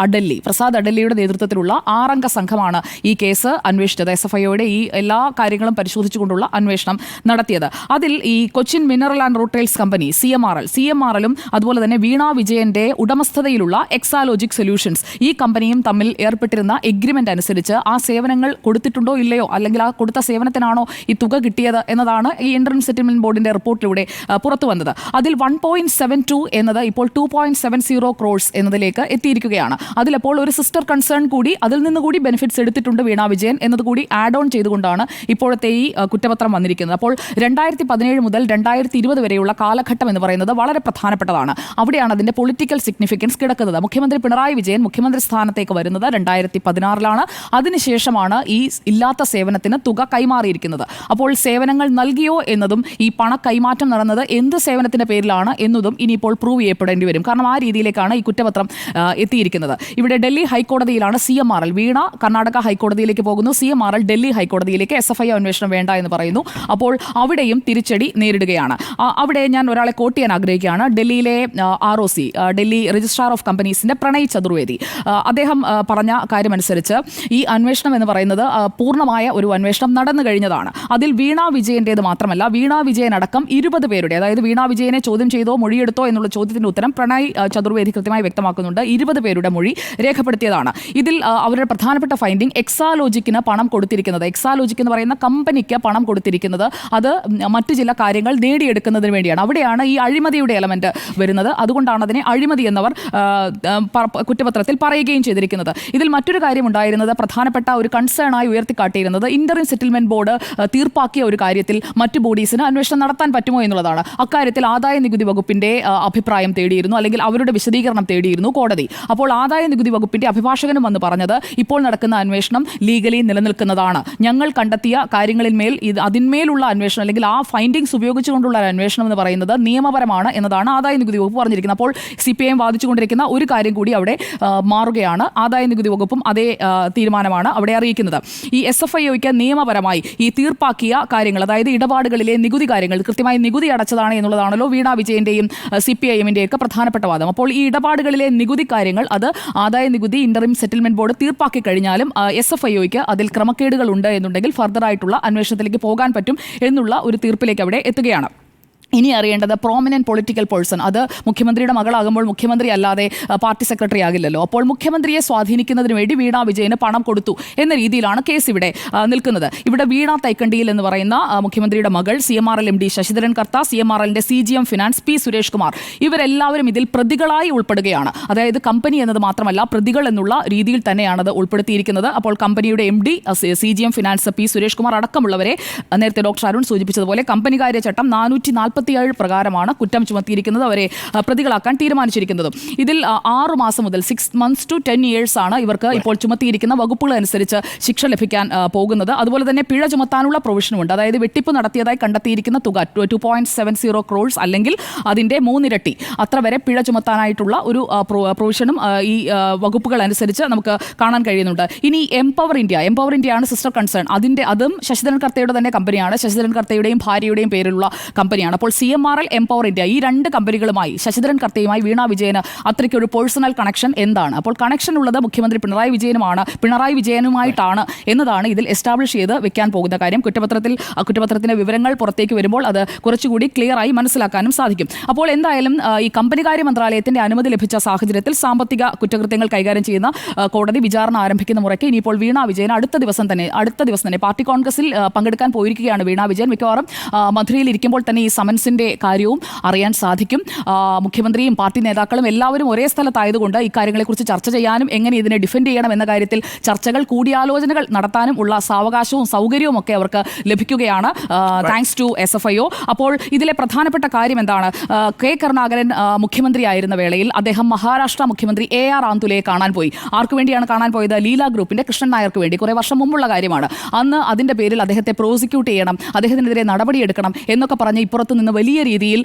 അഡല്ലിയുടെ നേതൃത്വത്തിലുള്ള 6 അംഗ സംഘമാണ് ഈ കേസ് അന്വേഷിച്ചത്. SFIOയുടെ ഈ എല്ലാ കാര്യങ്ങളും പരിശോധിച്ചുകൊണ്ടുള്ള അന്വേഷണം നടത്തിയത്. അതിൽ ഈ കൊച്ചിൻ മിനറൽ ആൻഡ് റൂട്ടെയിൽസ് കമ്പനി CMRലും അതുപോലെ തന്നെ വീണ വിജയന്റെ ഉടമസ്ഥതയിലുള്ള എക്സാലോജിക് സൊല്യൂഷൻസ് ഈ കമ്പനിയും തമ്മിൽ ഏർപ്പെട്ടിരുന്ന എഗ്രിമെന്റ് അനുസരിച്ച് ആ സേവനങ്ങൾ കൊടുത്തിട്ടുണ്ടോ ഇല്ലയോ, അല്ലെങ്കിൽ ആ കൊടുത്ത സേവനത്തിനാണോ ഈ തുക കിട്ടിയത് എന്നതാണ് ഈ ഇന്ററിം സെറ്റിൽമെന്റ് ബോർഡിന്റെ റിപ്പോർട്ടിലൂടെ പുറത്തു വന്നത്. അതിൽ 1.72 എന്നത് ഇപ്പോൾ 2.70 crores എന്നതിലേക്ക് എത്തിയിരിക്കുകയാണ്. അതിലപ്പോൾ ഒരു സിസ്റ്റർ കൺസേൺ കൂടി അതിൽ നിന്ന് കൂടി ബെനിഫിറ്റ്സ് എടുത്തിട്ടുണ്ട് വീണ വിജയൻ എന്നതുകൂടി ആഡ് ഓൺ ചെയ്തുകൊണ്ടാണ് ഇപ്പോഴത്തെ ഈ കുറ്റപത്രം വന്നിരിക്കുന്നത്. അപ്പോൾ 2017 മുതൽ 2020 വരെയുള്ള കാലഘട്ടം എന്ന് പറയുന്നത് വളരെ പ്രധാനപ്പെട്ടതാണ്. അവിടെയാണ് അതിന്റെ പൊളിറ്റിക്കൽ സിഗ്നിഫിക്കൻസ് കിടക്കുന്നത്. മുഖ്യമന്ത്രി പിണറായി വിജയൻ മുഖ്യമന്ത്രി സ്ഥാനത്തേക്ക് വരുന്നത് 2016 അതിനുശേഷമാണ് ഈ ഇല്ലാത്ത സേവനത്തിന് തുക കൈമാറിയിരിക്കുന്നത്. അപ്പോൾ സേവനങ്ങൾ നൽകിയോ എന്നതും ഈ പണ കൈമാറ്റം നടന്നത് എന്ത് സേവനത്തിന്റെ പേരിലാണ് എന്നതും ഇനിയിപ്പോൾ പ്രൂവ് ചെയ്യപ്പെടേണ്ടി വരും. കാരണം ആ രീതിയിലേക്കാണ് ഈ കുറ്റപത്രം എത്തിയിരിക്കുന്നത്. ഇവിടെ ഡൽഹി ഹൈക്കോടതിയിലാണ് CMRL, വീണ കർണാടക ഹൈക്കോടതിയിലേക്ക് പോകുന്നു, CMRL ഡൽഹി ഹൈക്കോടതിയിലേക്ക് SFIO അന്വേഷണം വേണ്ട എന്ന് പറയുന്നു. അപ്പോൾ അവിടെയും തിരിച്ചടി നേരിടുകയാണ്. അവിടെ ഞാൻ ഒരാളെ കോട്ട് ചെയ്യാൻ ആഗ്രഹിക്കുകയാണ്. ഡൽഹിയിലെ ROC, ഡൽഹി രജിസ്ട്രാർ ഓഫ് കമ്പനീസിന്റെ പ്രണയ് ചതുർവേദി, അദ്ദേഹം പറഞ്ഞ കാര്യമനുസരിച്ച് ഈ അന്വേഷണം എന്ന് പറയുന്നത് പൂർണ്ണമായ ഒരു അന്വേഷണം നടന്നു കഴിഞ്ഞതാണ്. അതിൽ വീണ വിജയന്റേത് മാത്രമല്ല, വീണ വിജയൻ അടക്കം 20 പേരുടെ, അതായത് വീണ വിജയനെ ചോദ്യം ചെയ്തോ മൊഴിയെടുത്തോ എന്നുള്ള ചോദ്യത്തിന്റെ ഉത്തരം പ്രണയ് ചതുർവേദി കൃത്യമായി വ്യക്തമാക്കുന്നുണ്ട്. 20 പേരുടെ മൊഴി രേഖപ്പെടുത്തിയതാണ്. ഇതിൽ അവരുടെ പ്രധാനപ്പെട്ട ഫൈൻഡിംഗ് എക്സാലോജിക്കിന് പണം കൊടുത്തിരിക്കുന്നത്, എക്സാലോജിക് എന്ന് പറയുന്ന കമ്പനിക്ക് പണം കൊടുത്തിരിക്കുന്നത് അത് മറ്റു ചില കാര്യങ്ങൾ നേടിയെടുക്കുന്നതിന് വേണ്ടിയാണ്. അവിടെയാണ് ഈ അഴിമതിയുടെ എലമെന്റ് വരുന്നത്. അതുകൊണ്ടാണ് അതിനെ അഴിമതി എന്നവർ കുറ്റപത്രത്തിൽ പറയുകയും ചെയ്തിരിക്കുന്നത്. ഇതിൽ മറ്റൊരു കാര്യം ഉണ്ടായിരുന്നത്, പ്രധാനപ്പെട്ട ഒരു കൺസേണായി ഉയർത്തിക്കാട്ടിയിരുന്നത് ഇന്ററിം സെറ്റിൽമെന്റ് ബോർഡ് തീർപ്പാക്കിയ ഒരു കാര്യത്തിൽ മറ്റു ബോഡീസിന് അന്വേഷണം നടത്താൻ പറ്റുമോ എന്നുള്ളതാണ്. അക്കാര്യത്തിൽ ആദായ നികുതി വകുപ്പിന്റെ അഭിപ്രായം തേടിയിരുന്നു, അല്ലെങ്കിൽ അവരുടെ വിശദീകരണം തേടിയിരുന്നു കോടതി. അപ്പോൾ ആദായ നികുതി വകുപ്പിന്റെ അഭിഭാഷകനും വന്ന് പറഞ്ഞത്, ഇപ്പോൾ നടക്കുന്ന അന്വേഷണം ലീഗലി നിലനിൽക്കുന്നതാണ്, ഞങ്ങൾ കണ്ടെത്തിയ കാര്യങ്ങളിൽ മേൽ അതിന്മേലുള്ള അന്വേഷണം അല്ലെങ്കിൽ ആ ഫൈൻഡിങ്സ് ഉപയോഗിച്ചുകൊണ്ടുള്ള അന്വേഷണം എന്ന് പറയുന്നത് നിയമപരമാണ് എന്നതാണ് ആദായ നികുതി വകുപ്പ് പറഞ്ഞിരിക്കുന്നത്. അപ്പോൾ CPIM വാദിച്ചുകൊണ്ടിരിക്കുന്ന ഒരു കാര്യം കൂടി അവിടെ മാറുകയാണ്. ആദായ നികുതി വകുപ്പും അതേ തീരുമാനമാണ് അവിടെ അറിയിക്കുന്നത്. ഈ SFIOയ്ക്ക് നിയമപരമായി ഈ തീർപ്പാക്കിയ കാര്യങ്ങൾ, അതായത് ഇടപാടുകളിലെ നികുതി കാര്യങ്ങൾ കൃത്യമായി നികുതി അടച്ചതാണ് എന്നുള്ളതാണല്ലോ വീണ വിജയന്റെയും CPIMന്റെയും ഒക്കെ പ്രധാനപ്പെട്ട വാദം. അപ്പോൾ ഈ ഇടപാടുകളിലെ നികുതി കാര്യങ്ങൾ അത് ആദായ നികുതി ഇന്ററിം സെറ്റിൽമെന്റ് ബോർഡ് തീർപ്പാക്കി കഴിഞ്ഞാലും SFIOയ്ക്ക് അതിൽ ക്രമക്കേടുകൾ ഉണ്ട് എന്നുണ്ടെങ്കിൽ ഫർദറായിട്ടുള്ള അന്വേഷണത്തിലേക്ക് പോകാൻ പറ്റും എന്നുള്ള ഒരു തീർപ്പിലേക്ക് അവിടെ എത്തുകയാണ്. ഇനി അറിയേണ്ടത് പ്രോമിനന്റ് പൊളിറ്റിക്കൽ പേഴ്സൺ, അത് മുഖ്യമന്ത്രിയുടെ മകളാകുമ്പോൾ മുഖ്യമന്ത്രി അല്ലാതെ പാർട്ടി സെക്രട്ടറി ആകില്ലല്ലോ. അപ്പോൾ മുഖ്യമന്ത്രിയെ സ്വാധീനിക്കുന്നതിന് വേണ്ടി വീണ വിജയന് പണം കൊടുത്തു എന്ന രീതിയിലാണ് കേസ് ഇവിടെ നിൽക്കുന്നത്. ഇവിടെ വീണ തൈക്കണ്ടിയിൽ എന്ന് പറയുന്ന മുഖ്യമന്ത്രിയുടെ മകൾ, CMRL MD ശശിധരൻ കർത്ത, CMRLന്റെ CGM finance P Suresh Kumar, ഇവരെല്ലാവരും ഇതിൽ പ്രതികളായി ഉൾപ്പെടുകയാണ്. അതായത് കമ്പനി എന്നത് മാത്രമല്ല, പ്രതികൾ എന്നുള്ള രീതിയിൽ തന്നെയാണ് അത് ഉൾപ്പെടുത്തിയിരിക്കുന്നത്. അപ്പോൾ കമ്പനിയുടെ MD, CGM finance P Suresh Kumar അടക്കമുള്ളവരെ നേരത്തെ ഡോക്ടർ അരുൺ സൂചിപ്പിച്ചതുപോലെ കമ്പനികാര്യ ചട്ടം 447 പ്രകാരമാണ് കുറ്റം ചുമത്തിയിരിക്കുന്നത്, അവരെ പ്രതികളാക്കാൻ തീരുമാനിച്ചിരിക്കുന്നത്. ഇതിൽ 6 മാസം മുതൽ 6 months to 10 years ആണ് ഇവർക്ക് ഇപ്പോൾ ചുമത്തിയിരിക്കുന്ന വകുപ്പുകൾ അനുസരിച്ച് ശിക്ഷ ലഭിക്കാൻ പോകുന്നത്. അതുപോലെ തന്നെ പിഴ ചുമത്താനുള്ള പ്രൊവിഷനുമുണ്ട്. അതായത് വെട്ടിപ്പ് നടത്തിയതായി കണ്ടെത്തിയിരിക്കുന്ന തുക 2.70 crores അല്ലെങ്കിൽ അതിന്റെ 3 ഇരട്ടി അത്ര വരെ പിഴ ചുമത്താനായിട്ടുള്ള ഒരു പ്രൊവിഷനും ഈ വകുപ്പുകൾ അനുസരിച്ച് നമുക്ക് കാണാൻ കഴിയുന്നുണ്ട്. ഇനി എംപവർ ഇന്ത്യയാണ് സിസ്റ്റർ കൺസേൺ. അതും ശശിധരൻ കർത്തയുടെ തന്നെ കമ്പനിയാണ്, ശശിധരൻ കർത്തയുടെയും ഭാര്യയുടെയും പേരിലുള്ള കമ്പനിയാണ്. അപ്പോൾ CMRL, എംപവർ ഇന്ത്യ, ഈ 2 കമ്പനികളുമായി ശശിധരൻ കർത്തയുമായി വീണ വിജയന് അത്രയ്ക്കൊരു പേഴ്സണൽ കണക്ഷൻ എന്താണ്? അപ്പോൾ കണക്ഷൻ ഉള്ളത് മുഖ്യമന്ത്രി പിണറായി വിജയനുമായിട്ടാണ് എന്നതാണ് ഇതിൽ എസ്റ്റാബ്ലിഷ് ചെയ്ത് വെക്കാൻ പോകുന്ന കാര്യം. കുറ്റപത്രത്തിന്റെ വിവരങ്ങൾ പുറത്തേക്ക് വരുമ്പോൾ അത് കുറച്ചുകൂടി ക്ലിയർ ആയി മനസ്സിലാക്കാനും സാധിക്കും. അപ്പോൾ എന്തായാലും ഈ കമ്പനികാര്യ മന്ത്രാലയത്തിന്റെ അനുമതി ലഭിച്ച സാഹചര്യത്തിൽ സാമ്പത്തിക കുറ്റകൃത്യങ്ങൾ കൈകാര്യം ചെയ്യുന്ന കോടതി വിചാരണ ആരംഭിക്കുന്ന മുറയ്ക്ക് ഇനിയിപ്പോൾ വീണ വിജയൻ അടുത്ത ദിവസം തന്നെ പാർട്ടി കോൺഗ്രസിൽ പങ്കെടുക്കാൻ പോയിരിക്കുകയാണ്. വീണ വിജയൻ മിക്കവാറും മധുരയിൽ ഇരിക്കുമ്പോൾ തന്നെ ഈ സമൻ കമൻസിൻ്റെ കാര്യവും അറിയാൻ സാധിക്കും. മുഖ്യമന്ത്രിയും പാർട്ടി നേതാക്കളും എല്ലാവരും ഒരേ സ്ഥലത്തായതുകൊണ്ട് ഇക്കാര്യങ്ങളെക്കുറിച്ച് ചർച്ച ചെയ്യാനും എങ്ങനെ ഇതിനെ ഡിഫെൻഡ് ചെയ്യണം എന്ന കാര്യത്തിൽ ചർച്ചകൾ, കൂടിയാലോചനകൾ നടത്താനും ഉള്ള സാവകാശവും സൗകര്യവും ഒക്കെ അവർക്ക് ലഭിക്കുകയാണ് താങ്ക്സ് ടു SFIO. അപ്പോൾ ഇതിലെ പ്രധാനപ്പെട്ട കാര്യം എന്താണ്? കെ കരുണാകരൻ മുഖ്യമന്ത്രിയായിരുന്ന വേളയിൽ അദ്ദേഹം മഹാരാഷ്ട്ര മുഖ്യമന്ത്രി AR ആന്തുലയെ കാണാൻ പോയി. ആർക്കു വേണ്ടിയാണ് കാണാൻ പോയത്? ലീല ഗ്രൂപ്പിന്റെ കൃഷ്ണൻ നായർക്ക് വേണ്ടി. കുറേ വർഷം മുമ്പുള്ള കാര്യമാണ്. അന്ന് അതിന്റെ പേരിൽ അദ്ദേഹത്തെ പ്രോസിക്യൂട്ട് ചെയ്യണം, അദ്ദേഹത്തിനെതിരെ നടപടിയെടുക്കണം എന്നൊക്കെ പറഞ്ഞ് ഇപ്പുറത്ത് നിന്ന് വലിയ രീതിയിൽ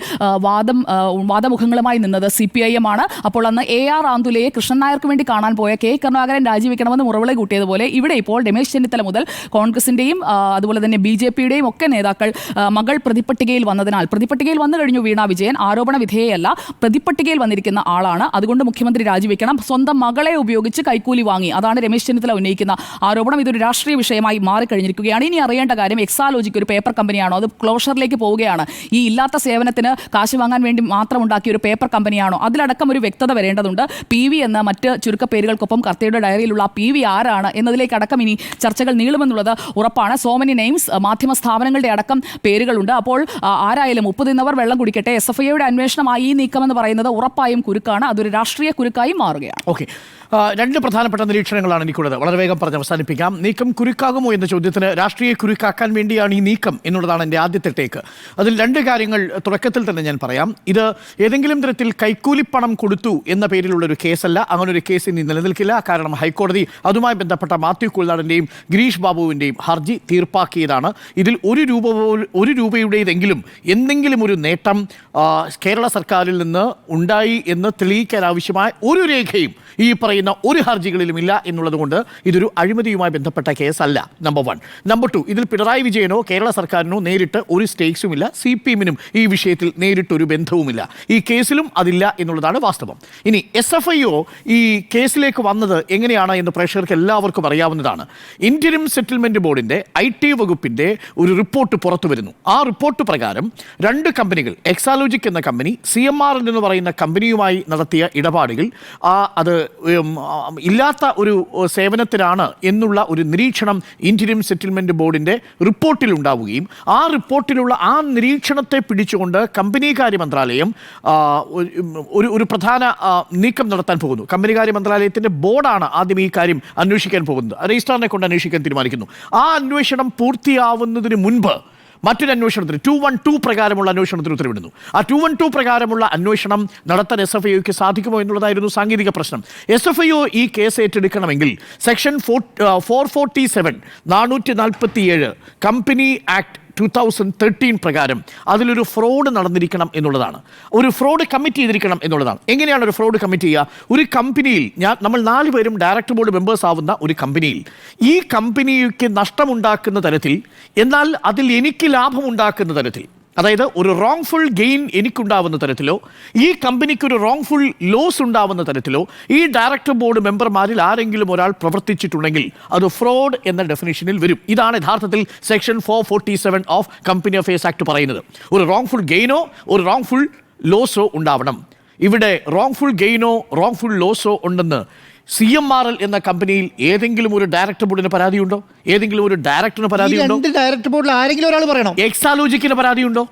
വാദമുഖങ്ങളുമായി നിന്നത് CPIM ആണ്. അപ്പോൾ അന്ന് AR ആന്തുലയെ കൃഷ്ണൻ നായർക്ക് വേണ്ടി കാണാൻ പോയ കെ കരുണാകരൻ രാജിവെക്കണമെന്ന് മുറവിളി കൂട്ടിയതുപോലെ ഇവിടെ ഇപ്പോൾ രമേശ് ചെന്നിത്തല മുതൽ കോൺഗ്രസിന്റെയും അതുപോലെ തന്നെ BJPയുടെയും ഒക്കെ നേതാക്കൾ മകൾ പ്രതിപട്ടികയിൽ വന്നതിനാൽ, പ്രതിപട്ടികയിൽ വന്നു കഴിഞ്ഞു വീണ വിജയൻ, ആരോപണ വിധേയയല്ല, പ്രതിപട്ടികയിൽ വന്നിരിക്കുന്ന ആളാണ്, അതുകൊണ്ട് മുഖ്യമന്ത്രി രാജിവെക്കണം, സ്വന്തം മകളെ ഉപയോഗിച്ച് കൈക്കൂലി വാങ്ങി, അതാണ് രമേശ് ചെന്നിത്തല ഉന്നയിക്കുന്ന ആരോപണം. ഇതൊരു രാഷ്ട്രീയ വിഷയമായി മാറിക്കഴിഞ്ഞിരിക്കുകയാണ്. ഇനി അറിയേണ്ട കാര്യം എക്സാലോജിക് ഒരു പേപ്പർ കമ്പനിയാണോ, അത് ക്ലോഷറിലേക്ക് പോവുകയാണ്, ഈ ഇല്ലാത്ത സേവനത്തിന് കാശ് വാങ്ങാൻ വേണ്ടി മാത്രം ഉണ്ടാക്കിയ ഒരു പേപ്പർ കമ്പനിയാണോ, അതിലടക്കം ഒരു വ്യക്തത വരേണ്ടതുണ്ട്. PV എന്ന മറ്റ് ചുരുക്കപ്പേരുകൾക്കൊപ്പം കർത്തയുടെ ഡയറിയിലുള്ള PV ആരാണ് എന്നതിലേക്ക് അടക്കം ഇനി ചർച്ചകൾ നീളുമെന്നുള്ളത് ഉറപ്പാണ്. സോ മെനി നെയിംസ്, മാധ്യമ സ്ഥാപനങ്ങളുടെ അടക്കം പേരുകളുണ്ട്. അപ്പോൾ ആരായാലും ഉപ്പ് തിന്നവർ വെള്ളം കുടിക്കട്ടെ. SFIOയുടെ അന്വേഷണമായി ഈ നീക്കമെന്ന് പറയുന്നത് ഉറപ്പായും കുരുക്കാണ്, അതൊരു രാഷ്ട്രീയ കുരുക്കായി മാറുകയാണ്. ഓക്കെ, രണ്ട് പ്രധാനപ്പെട്ട നിരീക്ഷണങ്ങളാണ് എനിക്കുള്ളത്. വളരെ വേഗം പറഞ്ഞ് അവസാനിപ്പിക്കാം. നീക്കം കുരുക്കാകുമോ എന്ന ചോദ്യത്തിന് രാഷ്ട്രീയ കുരുക്കാക്കാൻ വേണ്ടിയാണ് ഈ നീക്കം എന്നുള്ളതാണ് എൻ്റെ ആദ്യത്തെ ടേക്ക്. അതിൽ രണ്ട് കാര്യങ്ങൾ തുടക്കത്തിൽ തന്നെ ഞാൻ പറയാം. ഇത് ഏതെങ്കിലും തരത്തിൽ കൈക്കൂലിപ്പണം കൊടുത്തു എന്ന പേരിലുള്ളൊരു കേസല്ല. അങ്ങനൊരു കേസ് ഇനി നിലനിൽക്കില്ല. കാരണം ഹൈക്കോടതി അതുമായി ബന്ധപ്പെട്ട മാത്യു കുൽനാടൻ്റെയും ഗിരീഷ് ബാബുവിൻ്റെയും ഹർജി തീർപ്പാക്കിയതാണ്. ഇതിൽ ഒരു രൂപയുടേതെങ്കിലും എന്തെങ്കിലും ഒരു നേട്ടം കേരള സർക്കാരിൽ നിന്ന് ഉണ്ടായി എന്ന് തെളിയിക്കാൻ ആവശ്യമായ ഒരു രേഖയും ഈ പറയുന്ന ഒരു ഹർജികളിലും ഇല്ല എന്നുള്ളത് കൊണ്ട് ഇതൊരു അഴിമതിയുമായി ബന്ധപ്പെട്ട കേസല്ല. നമ്പർ 1. നമ്പർ 2, ഇതിൽ പിണറായി വിജയനോ കേരള സർക്കാരിനോ നേരിട്ട് ഒരു സ്റ്റേക്സും ഇല്ല. CPM-നും ഈ വിഷയത്തിൽ നേരിട്ടൊരു ബന്ധവുമില്ല. ഈ കേസിലും അതില്ല എന്നുള്ളതാണ് വാസ്തവം. ഇനി SFIO ഈ കേസിലേക്ക് വന്നത് എങ്ങനെയാണ് എന്ന് പ്രേക്ഷകർക്ക് എല്ലാവർക്കും അറിയാവുന്നതാണ്. ഇന്റരിം സെറ്റിൽമെന്റ് ബോർഡിന്റെ IT വകുപ്പിന്റെ ഒരു റിപ്പോർട്ട് പുറത്തു വരുന്നു. ആ റിപ്പോർട്ട് പ്രകാരം 2 കമ്പനികൾ, എക്സാലോജിക് എന്ന കമ്പനി CMRL എന്ന് പറയുന്ന കമ്പനിയുമായി നടത്തിയ ഇടപാടുകൾ അത് ഇല്ലാത്ത ഒരു സേവനത്തിനാണ് എന്നുള്ള ഒരു നിരീക്ഷണം ഇന്റരിം സെറ്റിൽമെന്റ് ബോർഡിന്റെ റിപ്പോർട്ടിൽ ഉണ്ടാവുകയും ആ റിപ്പോർട്ടിലുള്ള ആ നിരീക്ഷണത്തെ പിടിച്ചുകൊണ്ട് കമ്പനികാര്യ മന്ത്രാലയം ഒരു പ്രധാന നീക്കം നടത്താൻ പോകുന്നു. കമ്പനികാര്യ മന്ത്രാലയത്തിന്റെ ബോർഡാണ് ആദ്യം ഈ കാര്യം അന്വേഷിക്കാൻ പോകുന്നത്. രജിസ്ട്രാറിനെ കൊണ്ട് അന്വേഷിക്കാൻ തീരുമാനിക്കുന്നു. ആ അന്വേഷണം പൂർത്തിയാവുന്നതിന് മുൻപ് മറ്റൊരു അന്വേഷണത്തിന് 212 പ്രകാരമുള്ള അന്വേഷണത്തിന് ഉത്തരവിടുന്നു. ആ 212 പ്രകാരമുള്ള അന്വേഷണം നടത്താൻ SFIOയ്ക്ക് സാധിക്കുമോ എന്നുള്ളതായിരുന്നു സാങ്കേതിക പ്രശ്നം. SFIO ഈ കേസ് ഏറ്റെടുക്കണമെങ്കിൽ സെക്ഷൻ 447 447 കമ്പനി ആക്ട് 2013 പ്രകാരം അതിലൊരു ഫ്രോഡ് നടന്നിരിക്കണം എന്നുള്ളതാണ്. ഒരു ഫ്രോഡ് കമ്മിറ്റ് ചെയ്തിരിക്കണം എന്നുള്ളതാണ്. എങ്ങനെയാണ് ഒരു ഫ്രോഡ് കമ്മിറ്റ് ചെയ്യുക? ഒരു കമ്പനിയിൽ നമ്മൾ 4 പേരും ഡയറക്ടർ ബോർഡ് മെമ്പേഴ്സ് ആവുന്ന ഒരു കമ്പനിയിൽ ഈ കമ്പനിക്ക് നഷ്ടമുണ്ടാക്കുന്ന തരത്തിൽ, എന്നാൽ അതിൽ എനിക്ക് ലാഭമുണ്ടാക്കുന്ന തരത്തിൽ, അതായത് ഒരു റോങ്ഫുൾ ഗെയിൻ എനിക്കുണ്ടാവുന്ന തരത്തിലോ ഈ കമ്പനിക്കൊരു റോങ്ഫുൾ ലോസ് ഉണ്ടാവുന്ന തരത്തിലോ ഈ ഡയറക്ടർ ബോർഡ് മെമ്പർമാരിൽ ആരെങ്കിലും ഒരാൾ പ്രവർത്തിച്ചിട്ടുണ്ടെങ്കിൽ അത് ഫ്രോഡ് എന്ന ഡെഫിനിഷനിൽ വരും. ഇതാണ് യഥാർത്ഥത്തിൽ section 447 of company affairs act പറയുന്നത്. ഒരു റോങ്ഫുൾ ഗെയിനോ ഒരു റോങ്ഫുൾ ലോസോ ഉണ്ടാവണം. ഇവിടെ റോങ്ഫുൾ ഗെയിനോ റോങ്ഫുൾ ലോസോ ഉണ്ടെന്ന് CMRL എന്ന കമ്പനിയിൽ ഏതെങ്കിലും ഒരു ഡയറക്ടർ ബോർഡിന് പരാതിയുണ്ടോ? ഏതെങ്കിലും ഒരു ഡയറക്ടറിന് പരാതിയുണ്ടോ? ഡയറക്ടർ ബോർഡിൽ ആരെങ്കിലും ഒരാൾ പറയണം. എക്സാലോജിക്കിന് പരാതിയുണ്ടോ?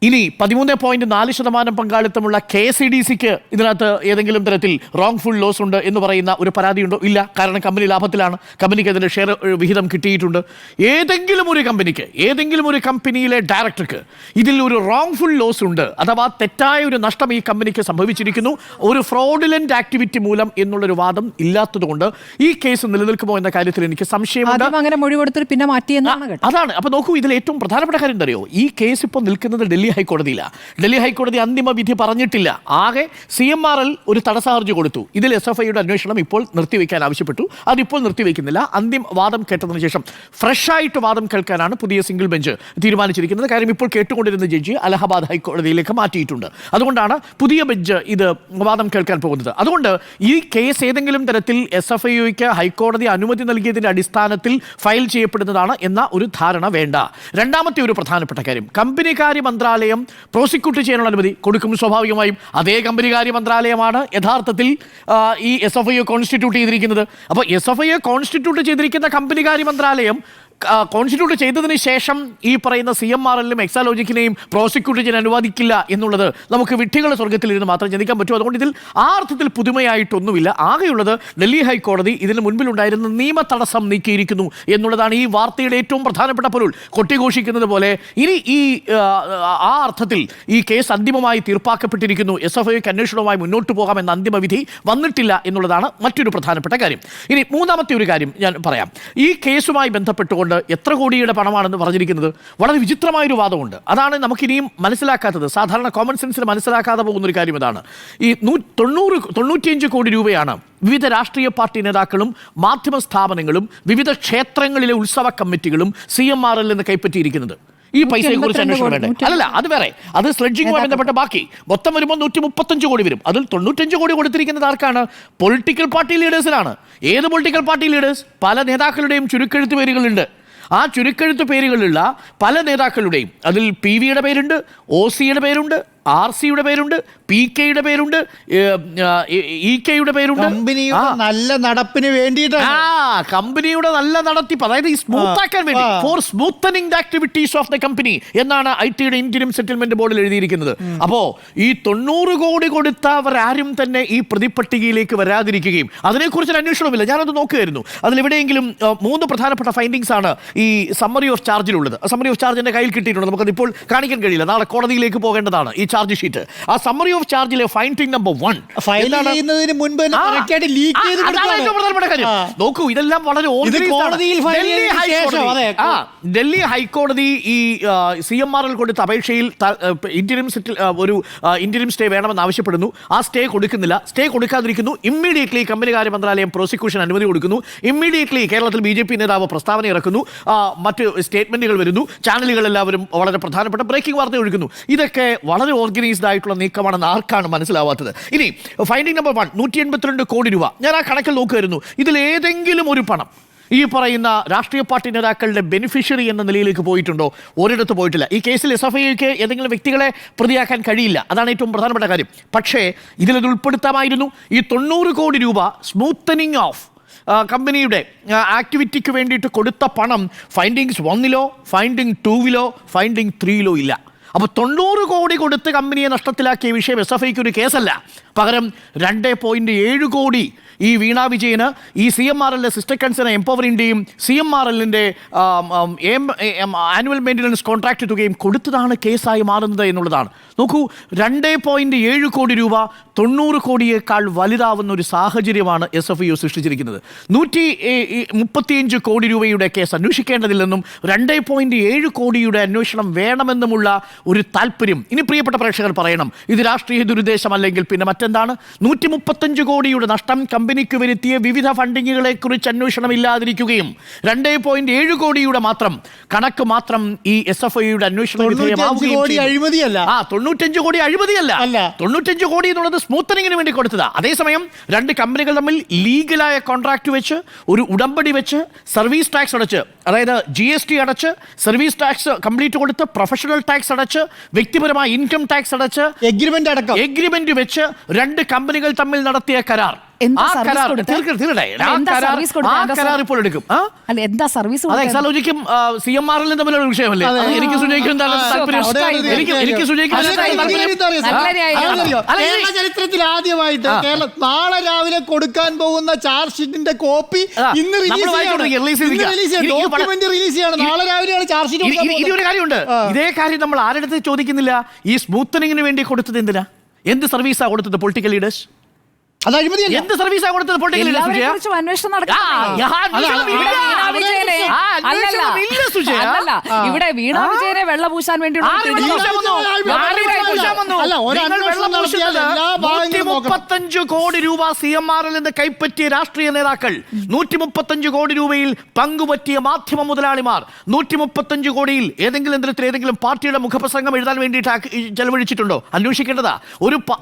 ഇനി 13.4% പങ്കാളിത്തമുള്ള KCDCക്ക് ഇതിനകത്ത് ഏതെങ്കിലും തരത്തിൽ റോങ്ഫുൾ ലോസ് ഉണ്ട് എന്ന് പറയുന്ന ഒരു പരാതിയുണ്ടോ? ഇല്ല. കാരണം കമ്പനി ലാഭത്തിലാണ്, കമ്പനിക്ക് അതിൻ്റെ ഷെയർ വിഹിതം കിട്ടിയിട്ടുണ്ട്. ഏതെങ്കിലും ഒരു കമ്പനിയിലെ ഡയറക്ടർക്ക് ഇതിൽ ഒരു റോങ്ഫുൾ ലോസ് ഉണ്ട്, അഥവാ തെറ്റായ ഒരു നഷ്ടം ഈ കമ്പനിക്ക് സംഭവിച്ചിരിക്കുന്നു, ഒരു ഫ്രോഡുലന്റ് ആക്ടിവിറ്റി മൂലം എന്നുള്ളൊരു വാദം ഇല്ലാത്തതുകൊണ്ട് ഈ കേസ് നിലനിൽക്കുമോ എന്ന കാര്യത്തിൽ എനിക്ക് സംശയമുണ്ട്. അങ്ങനെ മൊഴി കൊടുത്തിട്ട് പിന്നെ മാറ്റിയെന്നാണ് കേട്ടോ. അതാണ്. അപ്പോൾ നോക്കൂ, ഇതിൽ ഏറ്റവും പ്രധാനപ്പെട്ട കാര്യം എന്താ അറിയോ? ഈ കേസ് ഇപ്പോൾ നിൽക്കുന്നത് ഡൽഹി ഹൈക്കോടതിയിലാണ്. ഡൽഹി ഹൈക്കോടതി അന്തിമ വിധി പറഞ്ഞിട്ടില്ല. ആകെ CMRL ഒരു തടസ്സ ഹർജി കൊടുത്തു. ഇതിൽ SFIOയുടെ അന്വേഷണം ഇപ്പോൾ നിർത്തിവെക്കാൻ ആവശ്യപ്പെട്ടു. അതിപ്പോൾ നിർത്തിവെക്കുന്നില്ല. അന്തിമ വാദം കേട്ടതിന് ശേഷം ഫ്രഷായിട്ട് വാദം കേൾക്കാനാണ് പുതിയ സിംഗിൾ ബെഞ്ച് തീരുമാനിച്ചിരിക്കുന്നത്. കാര്യം ഇപ്പോൾ കേട്ടുകൊണ്ടിരുന്ന ജഡ്ജി അലഹബാദ് ഹൈക്കോടതിയിലേക്ക് മാറ്റിയിട്ടുണ്ട്. അതുകൊണ്ടാണ് പുതിയ ബെഞ്ച് ഇത് വാദം കേൾക്കാൻ പോകുന്നത്. അതുകൊണ്ട് ഈ കേസ് ഏതെങ്കിലും തരത്തിൽ SFIOയ്ക്ക് ഹൈക്കോടതി അനുമതി നൽകിയതിൻ്റെ അടിസ്ഥാനത്തിൽ ഫയൽ ചെയ്യപ്പെടുന്നതാണ് എന്ന ഒരു ധാരണ വേണ്ട. രണ്ടാമത്തെ ഒരു പ്രധാനപ്പെട്ട കാര്യം, കമ്പനികാര്യ മന്ത്രാലയം പ്രോസിക്യൂട്ട് ചെയ്യാനുള്ള അനുമതി കൊടുക്കും. സ്വാഭാവികമായും അതേ കമ്പനികാര്യ മന്ത്രാലയമാണ് യഥാർത്ഥത്തിൽ ഈ SFIO കോൺസ്റ്റിറ്റ്യൂട്ട് ചെയ്തിരിക്കുന്നത്. അപ്പോൾ SFIO കോൺസ്റ്റിറ്റ്യൂട്ട് ചെയ്തിരിക്കുന്ന കമ്പനികാര്യ മന്ത്രാലയം കോൺസ്റ്റിറ്റ്യൂട്ട് ചെയ്തതിന് ശേഷം ഈ പറയുന്ന CMRL-ലും എക്സാലോജിക്കിനെയും പ്രോസിക്യൂട്ട് ചെയ്യാൻ അനുവദിക്കില്ല എന്നുള്ളത് നമുക്ക് വിഡ്ഢികളുടെ സ്വർഗ്ഗത്തിലിരുന്ന് മാത്രം ചിന്തിക്കാൻ പറ്റൂ. അതുകൊണ്ട് ഇതിൽ ആ അർത്ഥത്തിൽ പുതുമയായിട്ടൊന്നുമില്ല. ആകെയുള്ളത് ഡൽഹി ഹൈക്കോടതി ഇതിന് മുൻപിലുണ്ടായിരുന്ന നിയമ തടസ്സം നീക്കിയിരിക്കുന്നു എന്നുള്ളതാണ് ഈ വാർത്തയുടെ ഏറ്റവും പ്രധാനപ്പെട്ട പൊരുൾ. കൊട്ടിഘോഷിക്കുന്നത് പോലെ ഇനി ഈ ആ അർത്ഥത്തിൽ ഈ കേസ് അന്തിമമായി തീർപ്പാക്കപ്പെട്ടിരിക്കുന്നു, SFIക്ക് അന്വേഷണവുമായി മുന്നോട്ട് പോകാമെന്ന അന്തിമ വിധി വന്നിട്ടില്ല എന്നുള്ളതാണ് മറ്റൊരു പ്രധാനപ്പെട്ട കാര്യം. ഇനി മൂന്നാമത്തെ ഒരു കാര്യം ഞാൻ പറയാം. ഈ കേസുമായി ബന്ധപ്പെട്ടുകൊണ്ട് എത്ര കോടിയുടെ പണമാണെന്ന് പറഞ്ഞിരിക്കുന്നത് വളരെ വിചിത്രമായൊരു വാദമുണ്ട്. അതാണ് നമുക്കിനിയും മനസ്സിലാക്കാത്തത്. സാധാരണ കോമൺ സെൻസിൽ മനസ്സിലാക്കാതെ പോകുന്നൊരു കാര്യം ഇതാണ്. ഈ 95 കോടി രൂപയാണ് വിവിധ രാഷ്ട്രീയ പാർട്ടി നേതാക്കളും മാധ്യമ സ്ഥാപനങ്ങളും വിവിധ ക്ഷേത്രങ്ങളിലെ ഉത്സവ കമ്മിറ്റികളും CMRL നിന്ന് കൈപ്പറ്റിയിരിക്കുന്നത്. ഈ പൈസയെ കുറിച്ച് അന്വേഷണം വേണ്ടേ? അല്ലല്ല, അത് വേറെ, അത് സ്ലെഡ്ജിങ്ങുമായി ബന്ധപ്പെട്ട ബാക്കി മൊത്തം വരുമ്പോൾ 135 കോടി വരും. അതിൽ 95 കോടി കൊടുത്തിരിക്കുന്നത് ആർക്കാണ്? പൊളിറ്റിക്കൽ പാർട്ടി ലീഡേഴ്സിനാണ്. ഏത് പൊളിറ്റിക്കൽ പാർട്ടി ലീഡേഴ്സ്? പല നേതാക്കളുടെയും ചുരുക്കെഴുത്ത് പേരുകളുണ്ട്. ആ ചുരുക്കെഴുത്ത് പേരുകളുള്ള പല നേതാക്കളുടെയും അതിൽ PVയുടെ പേരുണ്ട്, OCയുടെ പേരുണ്ട്, RCയുടെ പേരുണ്ട്, PKയുടെ പേരുണ്ട്, EKയുടെ പേരുണ്ട്. നല്ല നടപ്പിന് വേണ്ടിയിട്ടാണ്, കമ്പനിയുടെ നല്ല നടത്തിപ്പ്, അതായത് ഈ സ്മൂത്ത് ആക്കാൻ വേണ്ടി, for smoothening the activities of the company എന്നാണ് ITയുടെ ഇന്റീരിയം സെറ്റിൽമെന്റ് ബോർഡിൽ എഴുതിയിരിക്കുന്നത്. അപ്പോ ഈ 90 കോടി കൊടുത്തവരാരും തന്നെ ഈ പ്രതിപട്ടികയിലേക്ക് വരാതിരിക്കുകയും അതിനെക്കുറിച്ച് അന്വേഷണമില്ല. ഞാനത് നോക്കുകയായിരുന്നു. അതിലെവിടെയെങ്കിലും 3 പ്രധാനപ്പെട്ട ഫൈൻഡിങ്സ് ആണ് ഈ സമ്മറി ഓഫ് ചാർജിലുള്ളത്. സമ്മറി ഓഫ് ചാർജ് എൻ്റെ കയ്യിൽ കിട്ടിയിട്ടുണ്ട്. നമുക്കത് ഇപ്പോൾ കാണിക്കാൻ കഴിയില്ല, നാളെ കോടതിയിലേക്ക് പോകേണ്ടതാണ് ഈ ചാർജ് ഷീറ്റ്. ആ സമ്മറി ഓഫ് ചാർജിലെ ഫൈൻഡിംഗ് നമ്പർ 1 ചെയ്യുന്നതിന് മുൻപ് നോക്കൂ, ഇതെല്ലാം വളരെ ഡൽഹി ഹൈക്കോടതി ഈ CMRL കൊടുത്ത അപേക്ഷയിൽ ഇന്റീരിയം സ്റ്റേ വേണമെന്ന് ആവശ്യപ്പെടുന്നു. ആ സ്റ്റേ കൊടുക്കുന്നില്ല. സ്റ്റേ കൊടുക്കാതിരിക്കുന്നു. ഇമ്മീഡിയറ്റ്ലി കമ്പനികാര്യ മന്ത്രാലയം പ്രോസിക്യൂഷൻ അനുമതി കൊടുക്കുന്നു. ഇമ്മീഡിയറ്റ്ലി കേരളത്തിൽ BJP നേതാവ് പ്രസ്താവന ഇറക്കുന്നു. മറ്റ് സ്റ്റേറ്റ്മെന്റുകൾ വരുന്നു. ചാനലുകളെല്ലാവരും വളരെ പ്രധാനപ്പെട്ട ബ്രേക്കിംഗ് വാർത്ത ഒഴുകുന്നു. ഇതൊക്കെ വളരെ ഓർഗനൈസ്ഡ് ആയിട്ടുള്ള നീക്കമാണെന്ന് ആർക്കാണ് മനസ്സിലാവാത്തത്? ഇനി ഫൈൻഡിംഗ് നമ്പർ 1 182 കോടി രൂപ. ഞാൻ ആ കണക്കിൽ നോക്കുമായിരുന്നു. ഇതിലേതെങ്കിലും ഒരു പണം ഈ പറയുന്ന രാഷ്ട്രീയ പാർട്ടി നേതാക്കളുടെ ബെനിഫിഷ്യറി എന്ന നിലയിലേക്ക് പോയിട്ടുണ്ടോ? ഒരിടത്ത് പോയിട്ടില്ല. ഈ കേസിൽ SFIക്ക് ഏതെങ്കിലും വ്യക്തികളെ പ്രതിയാക്കാൻ കഴിയില്ല. അതാണ് ഏറ്റവും പ്രധാനപ്പെട്ട കാര്യം. പക്ഷേ ഇതിലത് ഉൾപ്പെടുത്താമായിരുന്നു. ഈ 90 കോടി രൂപ സ്മൂത്തനിങ് ഓഫ് കമ്പനിയുടെ ആക്ടിവിറ്റിക്ക് വേണ്ടിയിട്ട് കൊടുത്ത പണം ഫൈൻഡിങ്സ് 1-ലോ ഫൈൻഡിങ് 2-ലോ ഫൈൻഡിങ് 3-ലോ ഇല്ല. അപ്പോൾ 90 കോടി കൊടുത്ത് കമ്പനിയെ നഷ്ടത്തിലാക്കിയ വിഷയം SFIക്ക് ഒരു കേസല്ല. പകരം 2.7 കോടി ഈ വീണ വിജയന് ഈ CMRL സിസ്റ്റർ കൺസേൺ എംപവർ ഇന്ത്യയും CMRLന്റെ ആനുവൽ മെയിൻ്റനൻസ് കോൺട്രാക്ട് തുകയും കൊടുത്തതാണ് കേസായി മാറുന്നത് എന്നുള്ളതാണ്. നോക്കൂ, 2.7 കോടി രൂപ 90 കോടിയേക്കാൾ വലുതാവുന്ന ഒരു സാഹചര്യമാണ് SFIO സൃഷ്ടിച്ചിരിക്കുന്നത്. 135 കോടി രൂപയുടെ കേസ് അന്വേഷിക്കേണ്ടതില്ലെന്നും 2.7 കോടിയുടെ അന്വേഷണം വേണമെന്നുമുള്ള ഒരു താല്പര്യം. ഇനി പ്രിയപ്പെട്ട പ്രേക്ഷകർ പറയണം, ഇത് രാഷ്ട്രീയ ദുരുദ്ദേശമല്ലെങ്കിൽ പിന്നെ മറ്റെന്താണ്? 135 കോടിയുടെ നഷ്ടം കമ്പനിക്ക് വരുത്തിയ വിവിധ ഫണ്ടിങ്ങുകളെ കുറിച്ച് അന്വേഷണം ഇല്ലാതിരിക്കുകയും 2.7 കോടിയുടെ മാത്രം കണക്ക് മാത്രം ഈ SFIയുടെ അന്വേഷണം 95 കോടി അഴിമതിയല്ല. 95 കോടി അഴിമതിയല്ല. 95 കോടി എന്നുള്ളത് സ്മൂത്തനിങ്ങിന് വേണ്ടി കൊടുത്തതാ. അതേസമയം 2 കമ്പനികൾ തമ്മിൽ ലീഗലായ കോൺട്രാക്ട് വെച്ച് ഒരു ഉടമ്പടി വെച്ച് സർവീസ് ടാക്സ് അടച്ച്, അതായത് GST അടച്ച് സർവീസ് ടാക്സ് കംപ്ലീറ്റ് കൊടുത്ത് പ്രൊഫഷണൽ ടാക്സ് അടച്ച് വ്യക്തിപരമായ ഇൻകം ടാക്സ് അടച്ച് എഗ്രിമെന്റ് വെച്ച് 2 കമ്പനികൾ തമ്മിൽ നടത്തിയ കരാർ. എക്സാലോജിക്കും CMRL തമ്മിലുള്ള വിഷയമല്ലേ? എനിക്ക് ചരിത്രത്തിൽ ആദ്യമായിട്ട് നാളെ രാവിലെ കൊടുക്കാൻ പോകുന്ന ചാർജ് ഷീറ്റിന്റെ കോപ്പി ഇന്ന് റിലീസ് ചെയ്യാണ്. നാളെ രാവിലെയാണ് ചാർജ് ഷീറ്റ്. ഇതൊരു കാര്യമുണ്ട്. ഇതേ കാര്യം നമ്മൾ ആരുടെ ചോദിക്കുന്നില്ല. ഈ സ്മൂത്തനിങ്ങിന് വേണ്ടി കൊടുത്തത് എന്തിനാ? എന്ത് സർവീസാ കൊടുത്തത് പൊളിറ്റിക്കൽ ലീഡേഴ്സ്? എന്ത് സർവീസാ കൊടുത്തത് പൊളിറ്റിക്കൽ ലീഡേഴ്സ്? ഇവിടെ വീണ വിജയനെ വെള്ളപൂശാൻ വേണ്ടി 135 കോടി രൂപ CMRL നിന്ന് കൈപ്പറ്റിയ രാഷ്ട്രീയ നേതാക്കൾ, 135 കോടി രൂപയിൽ പങ്കുപറ്റിയ മാധ്യമ മുതലാളിമാർ, 135 കോടിയിൽ ഏതെങ്കിലും തരത്തിൽ ഏതെങ്കിലും പാർട്ടിയുടെ മുഖപ്രസംഗം എഴുതാൻ വേണ്ടിയിട്ട് ചെലവഴിച്ചിട്ടുണ്ടോ? അന്വേഷിക്കേണ്ടതാ.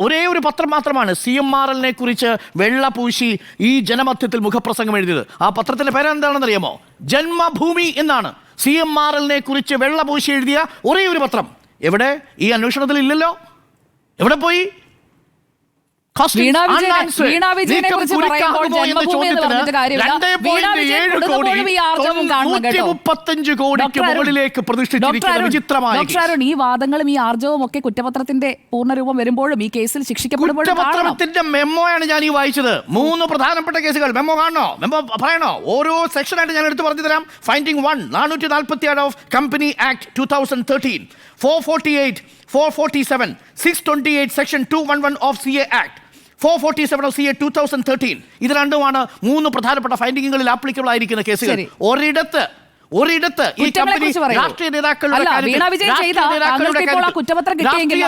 ഒരേ ഒരു പത്രം മാത്രമാണ് CMRL-നെ കുറിച്ച് വെള്ളപൂശി ഈ ജനമധ്യത്തിൽ മുഖപ്രസംഗം എഴുതിയത്. ആ പത്രത്തിന്റെ പേരെന്താണെന്ന് അറിയാമോ? ജന്മഭൂമി എന്നാണ്. CMRL-നെ കുറിച്ച് വെള്ളപൂശി എഴുതിയ ഒരേ ഒരു പത്രം. എവിടെ? ഈ അന്വേഷണത്തിൽ ഇല്ലല്ലോ. എവിടെ പോയി? വീണാ വിജയനെ കുറിച്ച് പറയുമ്പോൾ ജന്മഭൂമി എന്ന് പറഞ്ഞിട്ട് കാര്യമില്ല. വീണാ വിജയൻ കൊടുക്കുമ്പോഴും ഈ ആർജവം കാണണം കേട്ടോ. 135 കോടിക്ക് മുകളിലേക്ക് പ്രതിഷ്ഠിച്ചിരിക്കുന്ന വിചിത്രമായ ഡോക്ടർ അരുൺ, ഈ വാദങ്ങളും ഈ ആർജവവും ഒക്കെ കുറ്റപത്രത്തിന്റെ പൂർണ്ണരൂപം വരുമ്പോഴും ഈ കേസിൽ ശിക്ഷിക്കപ്പെടുമ്പോഴും കുറ്റപത്രത്തിന്റെ മെമ്മോയാണ് ഞാൻ ഈ വായിച്ചത്. 3 പ്രധാനപ്പെട്ട കേസുകൾ. മെമ്മോ കാണണോ? മെമ്മോ പറയണോ? ഓരോ സെക്ഷനായിട്ട് ഞാൻ എടുത്ത് പറഞ്ഞു തരാം. Finding 1 447 of company act 2013, 448, 447, 628 section 211 of CA act, 447 of CA 2013. ഇത് രണ്ടുമാണ് 3 പ്രധാനപ്പെട്ട ഫൈൻഡിങ്ങുകളിൽ ആപ്ലിക്കബിൾ ആയിരിക്കുന്ന കേസുകൾ. ഒരിടത്ത് ഈ കമ്പനി രാഷ്ട്രീയ നേതാക്കളുടെ വീണാ വിജയൻ ചെയ്ത താങ്കൾക്ക് ഇപ്പോൾ ആ കുറ്റപത്രം കിട്ടിയെങ്കിൽ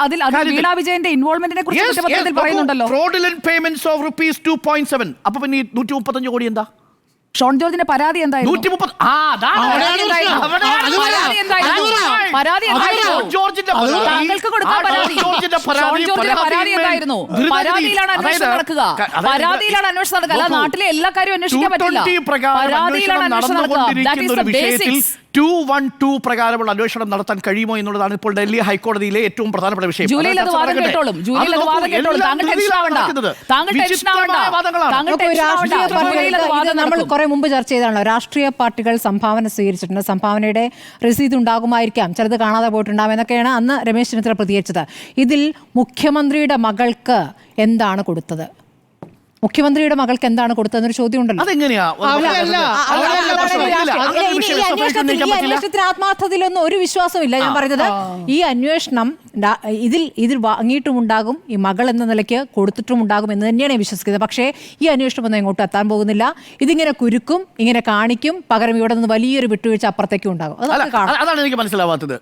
അതിൽ വീണാ വിജയന്റെ ഇൻവോൾവ്മെന്റിനെ കുറിച്ച് കുറ്റപത്രത്തിൽ പറയുന്നുണ്ടല്ലോ. Fraudulent payments of rupees 2.7. അപ്പൊ പിന്നെ 135 കോടി എന്താ? ഷോൺ ജോർജിന്റെ പരാതി എന്തായിരുന്നു? 130. താങ്കൾക്ക് കൊടുക്കാൻ പരാതി എന്തായിരുന്നു? പരാതിയിലാണ് അന്വേഷണം നടക്കുക. പരാതിയിലാണ് അന്വേഷണം നടക്കുക. അല്ല, നാട്ടിലെ എല്ലാ കാര്യവും അന്വേഷിക്കാൻ പറ്റില്ല. പരാതിയിലാണ് അന്വേഷണം നടക്കുക. That is the basics. 212 പ്രകാരമുള്ള അന്വേഷണം നടത്താൻ കഴിയുമോ എന്നുള്ളതാണ് ഇപ്പോൾ ഡൽഹി ഹൈക്കോടതിയിലെ ഏറ്റവും പ്രധാനപ്പെട്ട വിഷയം. ജൂലൈയിൽ അത് വാദം കേട്ടോളും. നമ്മൾ കുറെ മുമ്പ് ചർച്ച ചെയ്താണല്ലോ, രാഷ്ട്രീയ പാർട്ടികൾ സംഭാവന സ്വീകരിച്ചിട്ടുണ്ട്, സംഭാവനയുടെ രസീത് ഉണ്ടാകുമായിരിക്കാം, ചിലത് കാണാതെ പോയിട്ടുണ്ടാകും എന്നൊക്കെയാണ് അന്ന് രമേശ് ചെന്നിത്തല പ്രതികരിച്ചത്. ഇതിൽ മുഖ്യമന്ത്രിയുടെ മകൾക്ക് എന്താണ് കൊടുത്തത്? മുഖ്യമന്ത്രിയുടെ മകൾക്ക് എന്താണ് കൊടുത്തതെന്നൊരു ചോദ്യം ഉണ്ടല്ലോ. അതെങ്ങനെയാ? അന്വേഷണത്തിന് ആത്മാർത്ഥതയിലൊന്നും ഒരു വിശ്വാസമില്ല. ഞാൻ പറയുന്നത് ഈ അന്വേഷണം ഇതിൽ വാങ്ങിയിട്ടുമുണ്ടാകും, ഈ മകൾ എന്ന നിലയ്ക്ക് കൊടുത്തിട്ടുമുണ്ടാകും എന്ന് തന്നെയാണ് ഞാൻ വിശ്വസിക്കുന്നത്. പക്ഷേ ഈ അന്വേഷണം ഒന്നും എങ്ങോട്ട് എത്താൻ പോകുന്നില്ല. ഇതിങ്ങനെ കുരുക്കും, ഇങ്ങനെ കാണിക്കും, പകരം ഇവിടെ നിന്ന് വലിയൊരു വിട്ടുവീഴ്ച അപ്പുറത്തേക്കും ഉണ്ടാകും. അതാണ് എനിക്ക് മനസ്സിലാവാത്തത്.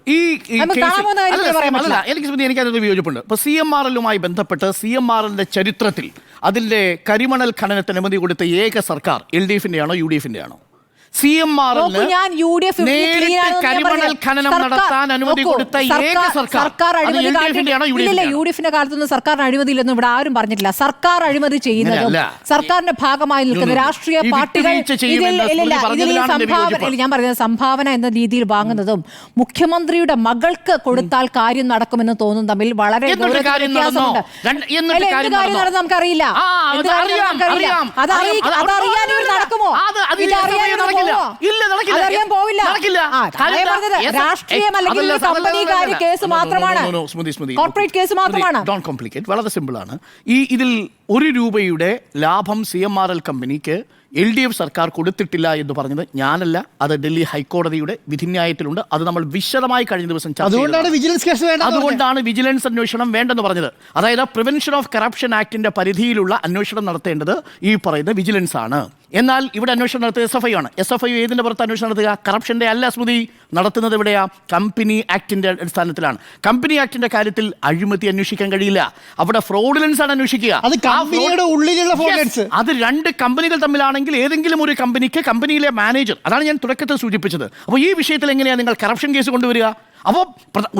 എനിക്കതിന് വിയോജിപ്പുണ്ട്. ഇപ്പൊ CMRL-മായി ബന്ധപ്പെട്ട് CMRL-ന്റെ ചരിത്രത്തിൽ അതിന്റെ കരിമണൽ ഖനനത്തിന് അനുമതി കൊടുത്ത ഏക സർക്കാർ LDF-ന്റെ ആണോ UDF-ന്റെ ആണോ? CMRL-ന് കരിമണൽ ഖനനം നടത്താൻ അനുമതി കൊടുത്ത ഏക സർക്കാർ LDF-ന്റെ ആണോ UDF-ന്റെ? UDF-ന്റെ കാലത്തൊന്നും സർക്കാർ അഴിമതിയിലൊന്നും ഇവിടെ ആരും പറഞ്ഞിട്ടില്ല. സർക്കാർ അഴിമതി ചെയ്യുന്നതും സർക്കാരിന്റെ ഭാഗമായി നിൽക്കുന്ന രാഷ്ട്രീയ പാർട്ടികൾ ഞാൻ പറയുന്നത് സംഭാവന എന്ന രീതിയിൽ വാങ്ങുന്നതും മുഖ്യമന്ത്രിയുടെ മകൾക്ക് കൊടുത്താൽ കാര്യം നടക്കുമെന്ന് തോന്നുന്നു തമ്മിൽ വളരെ വ്യത്യാസമുണ്ട്. എന്ത് കാര്യം നടന്നു നമുക്കറിയില്ല. അതറിയാൻ നടക്കുമോ? അതറിയാൻ പോവില്ല. രാഷ്ട്രീയം അല്ലെങ്കിൽ കമ്പനികാര്യ കേസ് മാത്രമാണ്, കോർപ്പറേറ്റ് കേസ് മാത്രമാണ്. വളരെ സിമ്പിളാണ്. ഇതിൽ 1 രൂപയുടെ ലാഭം CMRL കമ്പനിക്ക് LDF സർക്കാർ കൊടുത്തിട്ടില്ല എന്ന് പറഞ്ഞത് ഞാനല്ല, അത് ഡൽഹി ഹൈക്കോടതിയുടെ വിധിന്യായത്തിലുണ്ട്. അത് നമ്മൾ വിശദമായി കഴിഞ്ഞ ദിവസം അതുകൊണ്ടാണ് വിജിലൻസ് അന്വേഷണം വേണ്ടെന്ന് പറഞ്ഞത്. അതായത് പ്രിവെൻഷൻ ഓഫ് കറപ്ഷൻ ആക്ടിന്റെ പരിധിയിലുള്ള അന്വേഷണം നടത്തേണ്ടത് ഈ പറയുന്ന വിജിലൻസ് ആണ്. എന്നാൽ ഇവിടെ അന്വേഷണം നടത്തിയത് SFI ആണ്. SFI ഏതിന്റെ പുറത്ത് അന്വേഷണം നടത്തുക? കറപ്ഷന്റെ അല്ല സ്മൃതി, നടത്തുന്നത് എവിടെയാ? കമ്പനി ആക്ടിന്റെ അടിസ്ഥാനത്തിലാണ്. കമ്പനി ആക്ടിന്റെ കാര്യത്തിൽ അഴിമതി അന്വേഷിക്കാൻ കഴിയില്ല. അവിടെ ഫ്രോഡുലൻസ് ആണ് അന്വേഷിക്കുക. അത് 2 കമ്പനികൾ തമ്മിലാണെങ്കിൽ ഏതെങ്കിലും ഒരു കമ്പനിക്ക് കമ്പനിയിലെ മാനേജർ, അതാണ് ഞാൻ തുടക്കത്തിൽ സൂചിപ്പിച്ചത്. അപ്പോൾ ഈ വിഷയത്തിൽ എങ്ങനെയാണ് നിങ്ങൾ കറപ്ഷൻ കേസ് കൊണ്ടുവരിക? അപ്പോൾ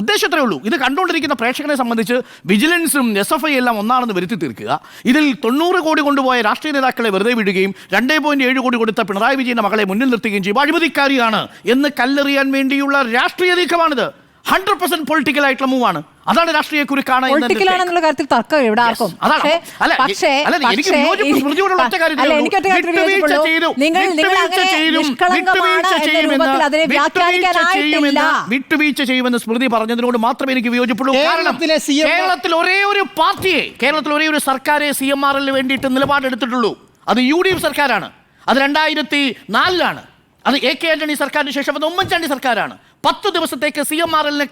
ഉദ്ദേശത്രേ ഉള്ളൂ. ഇത് കണ്ടുകൊണ്ടിരിക്കുന്ന പ്രേക്ഷകനെ സംബന്ധിച്ച് വിജിലൻസും SFI എല്ലാം ഒന്നാണെന്ന് വരുത്തി തീർക്കുക. ഇതിൽ 90 കോടി കൊണ്ടുപോയ രാഷ്ട്രീയ നേതാക്കളെ വെറുതെ വിടുകയും 2.7 കോടി കൊടുത്ത പിണറായി വിജയന്റെ മകളെ മുന്നിൽ നിർത്തുകയും ചെയ്യും. അഴിമതിക്കാരിയാണ് എന്ന് കല്ലെറിയാൻ വേണ്ടിയുള്ള രാഷ്ട്രീയ നീക്കമാണിത്. 100% പൊളിറ്റിക്കൽ ആയിട്ടുള്ള മൂവാണ്. അതാണ് രാഷ്ട്രീയ കുരുക്കാണ് എന്നുള്ള കാര്യത്തിൽ തർക്കം ഇവിടെ ആർക്കും. വിട്ടുവീഴ്ച ചെയ്യുമെന്ന് സ്മൃതി പറഞ്ഞതിനോട് മാത്രമേ എനിക്ക് വിയോജിപ്പുള്ളൂ. കാരണം കേരളത്തിൽ ഒരേ ഒരു സർക്കാരെ CMRL-ന് വേണ്ടിയിട്ട് നിലപാടെടുത്തിട്ടുള്ളൂ. അത് UDF സർക്കാരാണ്. അത് 2004-ലാണ്. അത് AK ആന്റണി സർക്കാരിന് ശേഷം അത് ഉമ്മൻചാണ്ടി സർക്കാരാണ്. 10 ദിവസത്തേക്ക് CMRL-ന്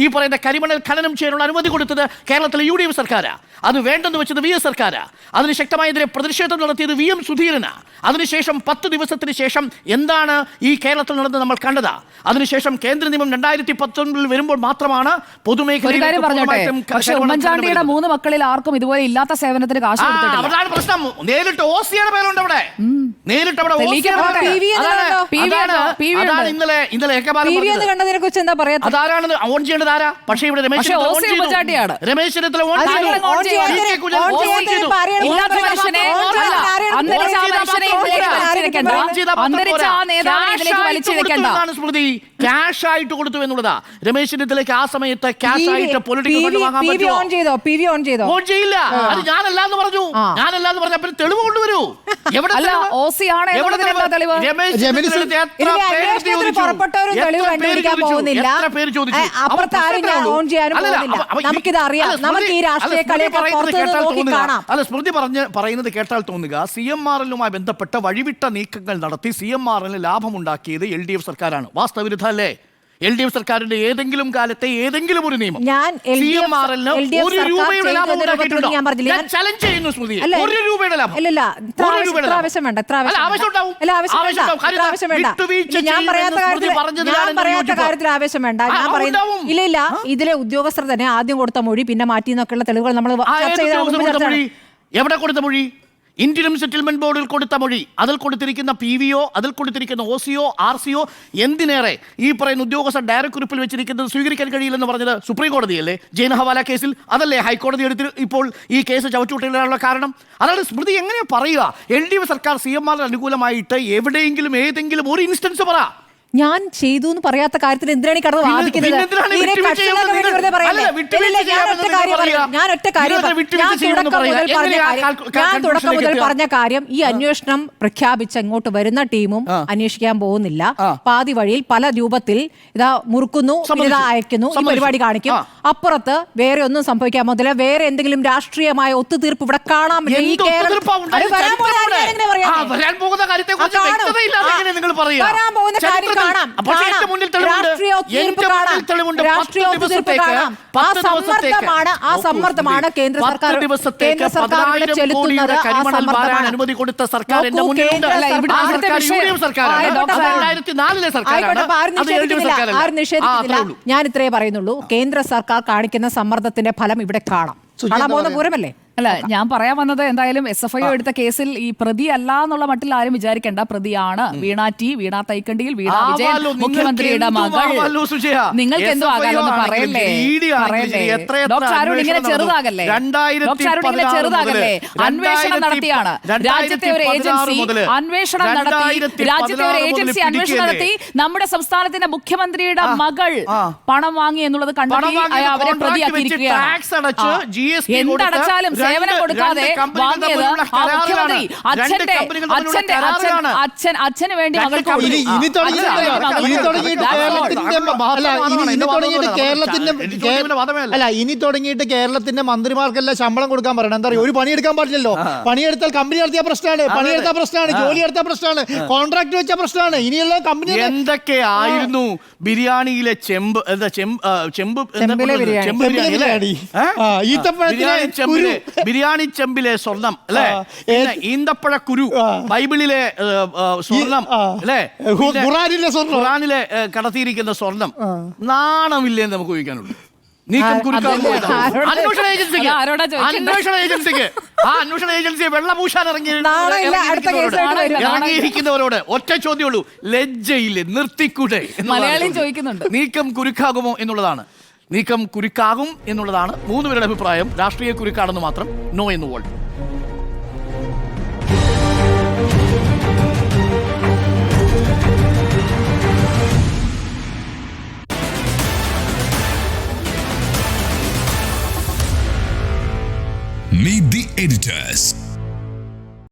ഈ പറയുന്ന കരിമണൽ ഖനനം ചെയ്യാനുള്ള അനുമതി കൊടുത്തത് കേരളത്തിലെ UDF സർക്കാരാണ്. അത് വേണ്ടെന്ന് വെച്ചത് VS സർക്കാരാണ്. അതിന് ശക്തമായതിനെ പ്രതിഷേധം നടത്തിയത് VM സുധീരനാണ്. അതിനുശേഷം 10 ദിവസത്തിന് ശേഷം എന്താണ് ഈ കേരളത്തിൽ നടന്നത് നമ്മൾ കണ്ടതാ. അതിനുശേഷം കേന്ദ്ര നിയമം 2019 വരുമ്പോൾ മാത്രമാണ് പൊതുമേഖലയിൽ ഉമ്മൻചാണ്ടിയുടെ 3 മക്കളിൽ ആർക്കും ഇതുപോലെ ഇല്ലാത്ത സേവനത്തിന് കാശ് കൊടുത്തിട്ടില്ല. അതാണ് പ്രശ്നം. നേരിട്ട് OC-യുടെ പേരുണ്ട് അവിടെ. നേരിട്ട് അവിടെ ഇന്നലെ ചെയ്ത് കണ്ടതിനെ കുറിച്ച് എന്താ പറയാ? അതാരാണ് ഓൺ ചെയ്യേണ്ടത്? ആരാ? പക്ഷേ ഇവിടെ രമേശ് പക്ഷേ ചെന്നിത്തല OC ഓൺ ചെയ്തു. ഉമ്മൻചാണ്ടിയാണ്. രമേശ് ചെന്നിത്തല ഓൺ അത് ചെയ്തു. ഓൺ ചെയ്യാൻ- P. K. Kurian on on ചെയ്യാൻ ചെയ്തു. പറയണം. ഇല്ലാത്ത മനുഷ്യനെ അന്തരിച്ച ആ മനുഷ്യനെ ഇതിലേക്ക് വലിച്ചിഴക്കണ്ട. അന്തരിച്ച ആ നേതാവിനെ ഇതിലേക്ക് വലിച്ചിഴക്കണ്ട. സ്മൃതി ക്യാഷ് ആയിട്ട് കൊടുത്തു എന്നുള്ളതാ. രമേശ് ചെന്നിത്തലയ്ക്ക് ആ സമയത്ത് ക്യാഷ് ആയിട്ട് പൊളിറ്റിക്കൽ ഫണ്ട് വാങ്ങാൻ PV പറ്റുമോ? ഓൺ ചെയ്തോ? PV ഓൺ ചെയ്തോ? ഓൺ ചെയ്യില്ല. അത് ഞാനല്ലാന്ന് പറഞ്ഞു. ഞാനല്ലാന്ന് പറഞ്ഞ പിന്നെ തെളിവ് കൊണ്ടുവരൂ. എവിടെ അല്ല, തെളിവ്? OC ആണ് എവിടെ എന്നുള്ളതിന് എന്താ തെളിവ്? രമേശ് ചെന്നിത്തലയുടെ എത്ര ഇനി പേര് അന്വേഷണത്തിന് ചോദിച്ചു? പുറപ്പെട്ടവരും എത്ര തെളിവ് പേര് കണ്ടുപിടിക്കാൻ ചോദിച്ചു? പോകുന്നില്ല. എത്ര പേര് ചോദിച്ചു? അപ്പുറത്ത് ആരും ഞാൻ ഓൺ ചെയ്യാനും പോകുന്നില്ല. നമുക്കിത് അറിയാം. നമുക്ക് ഈ രാഷ്ട്രീയ കളിയൊക്കെ പുറത്തുനിന്ന് നോക്കി കാണാം. അല്ല, സ്മൃതി പറയുന്നത് കേട്ടാൽ തോന്നുക CMRL-ലുമായി ബന്ധപ്പെട്ട വഴിവിട്ട നീക്കങ്ങൾ നടത്തി CMRL-ന് ലാഭമുണ്ടാക്കിയത് LDF സർക്കാരാണ്. വാസ്തവവിരുദ്ധ അല്ലേ? LDF സർക്കാരിന്റെ ഏതെങ്കിലും കാലത്തെ ഏതെങ്കിലും ഒരു നിയമം ഞാൻ CMRL-ന് LDF 1 രൂപയുടെ ലാഭം ഉണ്ടാക്കിയിട്ടുണ്ടോ? ഞാൻ പറഞ്ഞില്ല. ഞാൻ ചലഞ്ച് ചെയ്യുന്നു സ്മൃതി. അല്ല, 1 രൂപയുടെ ലാഭം. ഇല്ല ഇത്ര 1 രൂപയുടെ ലാഭം. ആവശ്യം വേണ്ട. ഇത്ര അല്ല, ആവശ്യം ഉണ്ടാവും. അല്ല, ആവശ്യം ആവശ്യം വേണ്ട. ഉണ്ടാവും. ഇത്ര ആവശ്യം വേണ്ട. വിട്ടുവീഴ്ച ഞാൻ ചെയ്യുമെന്ന് പറയാത്ത സ്മൃതി കാര്യത്തിൽ പറഞ്ഞതിലാണ് ഞാൻ പറയാത്ത യോജിപ്പ്. കാര്യത്തിൽ ആവശ്യം വേണ്ട. ഞാൻ ഉണ്ടാവും. പറയുന്നു ഇല്ല ഇതിലെ ഉദ്യോഗസ്ഥർ തന്നെ ആദ്യം കൊടുത്ത മൊഴി പിന്നെ മാറ്റി എന്നൊക്കെയുള്ള തെളിവുകൾ നമ്മൾ ചർച്ച ചെയ്ത എവിടെ കൊടുത്ത മൊഴി? ഇന്ത്യൻ സെറ്റിൽമെന്റ് ബോർഡിൽ കൊടുത്ത മൊഴി. അതിൽ കൊടുത്തിരിക്കുന്ന PVO, അതിൽ കൊടുത്തിരിക്കുന്ന OCO, RCO, എന്തിനേറെ ഈ പറയുന്ന ഉദ്യോഗസ്ഥർ ഡയറക്ട് കുറിപ്പിൽ വെച്ചിരിക്കുന്നത് സ്വീകരിക്കാൻ കഴിയില്ലെന്ന് പറഞ്ഞത് സുപ്രീം കോടതിയല്ലേ? ജയിൻ ഹവാല കേസിൽ അതല്ലേ ഹൈക്കോടതി എടുത്ത് ഇപ്പോൾ ഈ കേസ് ചവറ്റുകൂട്ടലിനുള്ള കാരണം? അതാണ് സ്മൃതി എങ്ങനെയാ പറയുക? LDF സർക്കാർ CMR അനുകൂലമായിട്ട് എവിടെയെങ്കിലും ഏതെങ്കിലും ഒരു ഇൻസ്റ്റൻസ് പറ. ഞാൻ ചെയ്തു എന്ന് പറയാത്ത കാര്യത്തിൽ എന്തിനാണ് ഈ കടന്ന് വാദിക്കുന്നത്? ഞാൻ ഒറ്റ കാര്യം തുടക്കം മുതൽ പറഞ്ഞ കാര്യം, ഈ അന്വേഷണം പ്രഖ്യാപിച്ച ഇങ്ങോട്ട് വരുന്ന ടീമും അന്വേഷിക്കാൻ പോകുന്നില്ല. പാതി വഴിയിൽ പല രൂപത്തിൽ ഇതാ മുറുക്കുന്നു, ഇതാ അയക്കുന്നു, ഈ പരിപാടി കാണിക്കും. അപ്പുറത്ത് വേറെ ഒന്നും സംഭവിക്കാൻ പോകുന്നില്ല. വേറെ എന്തെങ്കിലും രാഷ്ട്രീയമായ ഒത്തുതീർപ്പ് ഇവിടെ കാണാൻ പറ്റില്ല. വരാൻ പോകുന്ന കാര്യം കാണാം. രാഷ്ട്രീയ ഒത്തുതീർപ്പ് കാണാം. ആ സമ്മർദ്ദമാണ് കേന്ദ്ര സർക്കാർ ചെലുത്തുന്നത്. അനുമതി കൊടുത്ത സർക്കാർ ആരും നിഷേധിക്കുന്നില്ല. ഞാൻ ഇത്രേ പറയുന്നുള്ളൂ. കേന്ദ്ര സർക്കാർ കാണിക്കുന്ന സമ്മർദ്ദത്തിന്റെ ഫലം ഇവിടെ കാണാം. കാണാൻ പോകുന്ന പൂരമല്ലേ? അല്ല, ഞാൻ പറയാൻ വന്നത് എന്തായാലും SFIO എടുത്ത കേസിൽ ഈ പ്രതി അല്ല എന്നുള്ള മട്ടിൽ ആരും വിചാരിക്കേണ്ട. പ്രതിയാണ് വീണ തൈക്കണ്ടിയിൽ വീണ വിജയൻ, മുഖ്യമന്ത്രിയുടെ മകൾ. നിങ്ങൾക്ക് എന്തോ ആകാമെന്ന് പറയല്ലേ? ഡോക്ടർ അരുൺ ഇങ്ങനെ ചെറുതാകല്ലേ? അന്വേഷണം നടത്തിയാണ് രാജ്യത്തെ ഒരു ഏജൻസി അന്വേഷണം നടത്തി നമ്മുടെ സംസ്ഥാനത്തിന്റെ മുഖ്യമന്ത്രിയുടെ മകൾ പണം വാങ്ങി എന്നുള്ളത് കണ്ടെത്തി അവരെ പ്രതിയാക്കിയിരിക്കുകയാണ്. എന്തടച്ചാലും സേവനം കൊടുക്കാതെ വാങ്ങിയത് ആ മുഖ്യമന്ത്രി അച്ഛന് വേണ്ടി മകൾക്ക് ഇനി തുടങ്ങിയിട്ട് കേരളത്തിന്റെ മന്ത്രിമാർക്കെല്ലാം ശമ്പളം കൊടുക്കാൻ പറയണം. എന്താ പറയുക? ഒരു പണിയെടുക്കാൻ പാടില്ലല്ലോ. പണിയെടുത്താൽ കമ്പനി നടത്തിയ പ്രശ്നമാണ്, പണിയെടുത്ത പ്രശ്നമാണ്, ജോലി എടുത്ത പ്രശ്നമാണ്, കോൺട്രാക്ട് വെച്ച പ്രശ്നമാണ്. ഇനിയുള്ള കമ്പനി എന്തൊക്കെയായിരുന്നു ബിരിയാണിയിലെ ബിരിയാണി ചെമ്പിലെ സ്വർണം അല്ലെ? ഈന്തപ്പഴ കുരു, ബൈബിളിലെ സ്വർണം അല്ലെ? ഖുറാനിലെ കടത്തിയിരിക്കുന്ന സ്വർണം. നാണമില്ലെന്ന് നമുക്ക് ചോദിക്കാനുള്ളൂ. നീക്കം അന്വേഷണ ഏജൻസിയെ വെള്ളപൂശാൻ ഇറങ്ങിയിരിക്കുന്നവരോട് ഒറ്റ ചോദ്യമുള്ളൂ, ലജ്ജയില്ലേ? നിർത്തിക്കൂടെ? മലയാളിയും ചോദിക്കുന്നുണ്ട്. നീക്കം കുരുക്കാകുമോ എന്നുള്ളതാണ്. നീക്കം കുരുക്കാകും എന്നുള്ളതാണ് 3 പേരുടെ അഭിപ്രായം. രാഷ്ട്രീയ കുരുക്കാണെന്ന് മാത്രം നോ എന്ന് വോൾട്ട്. Meet the editors.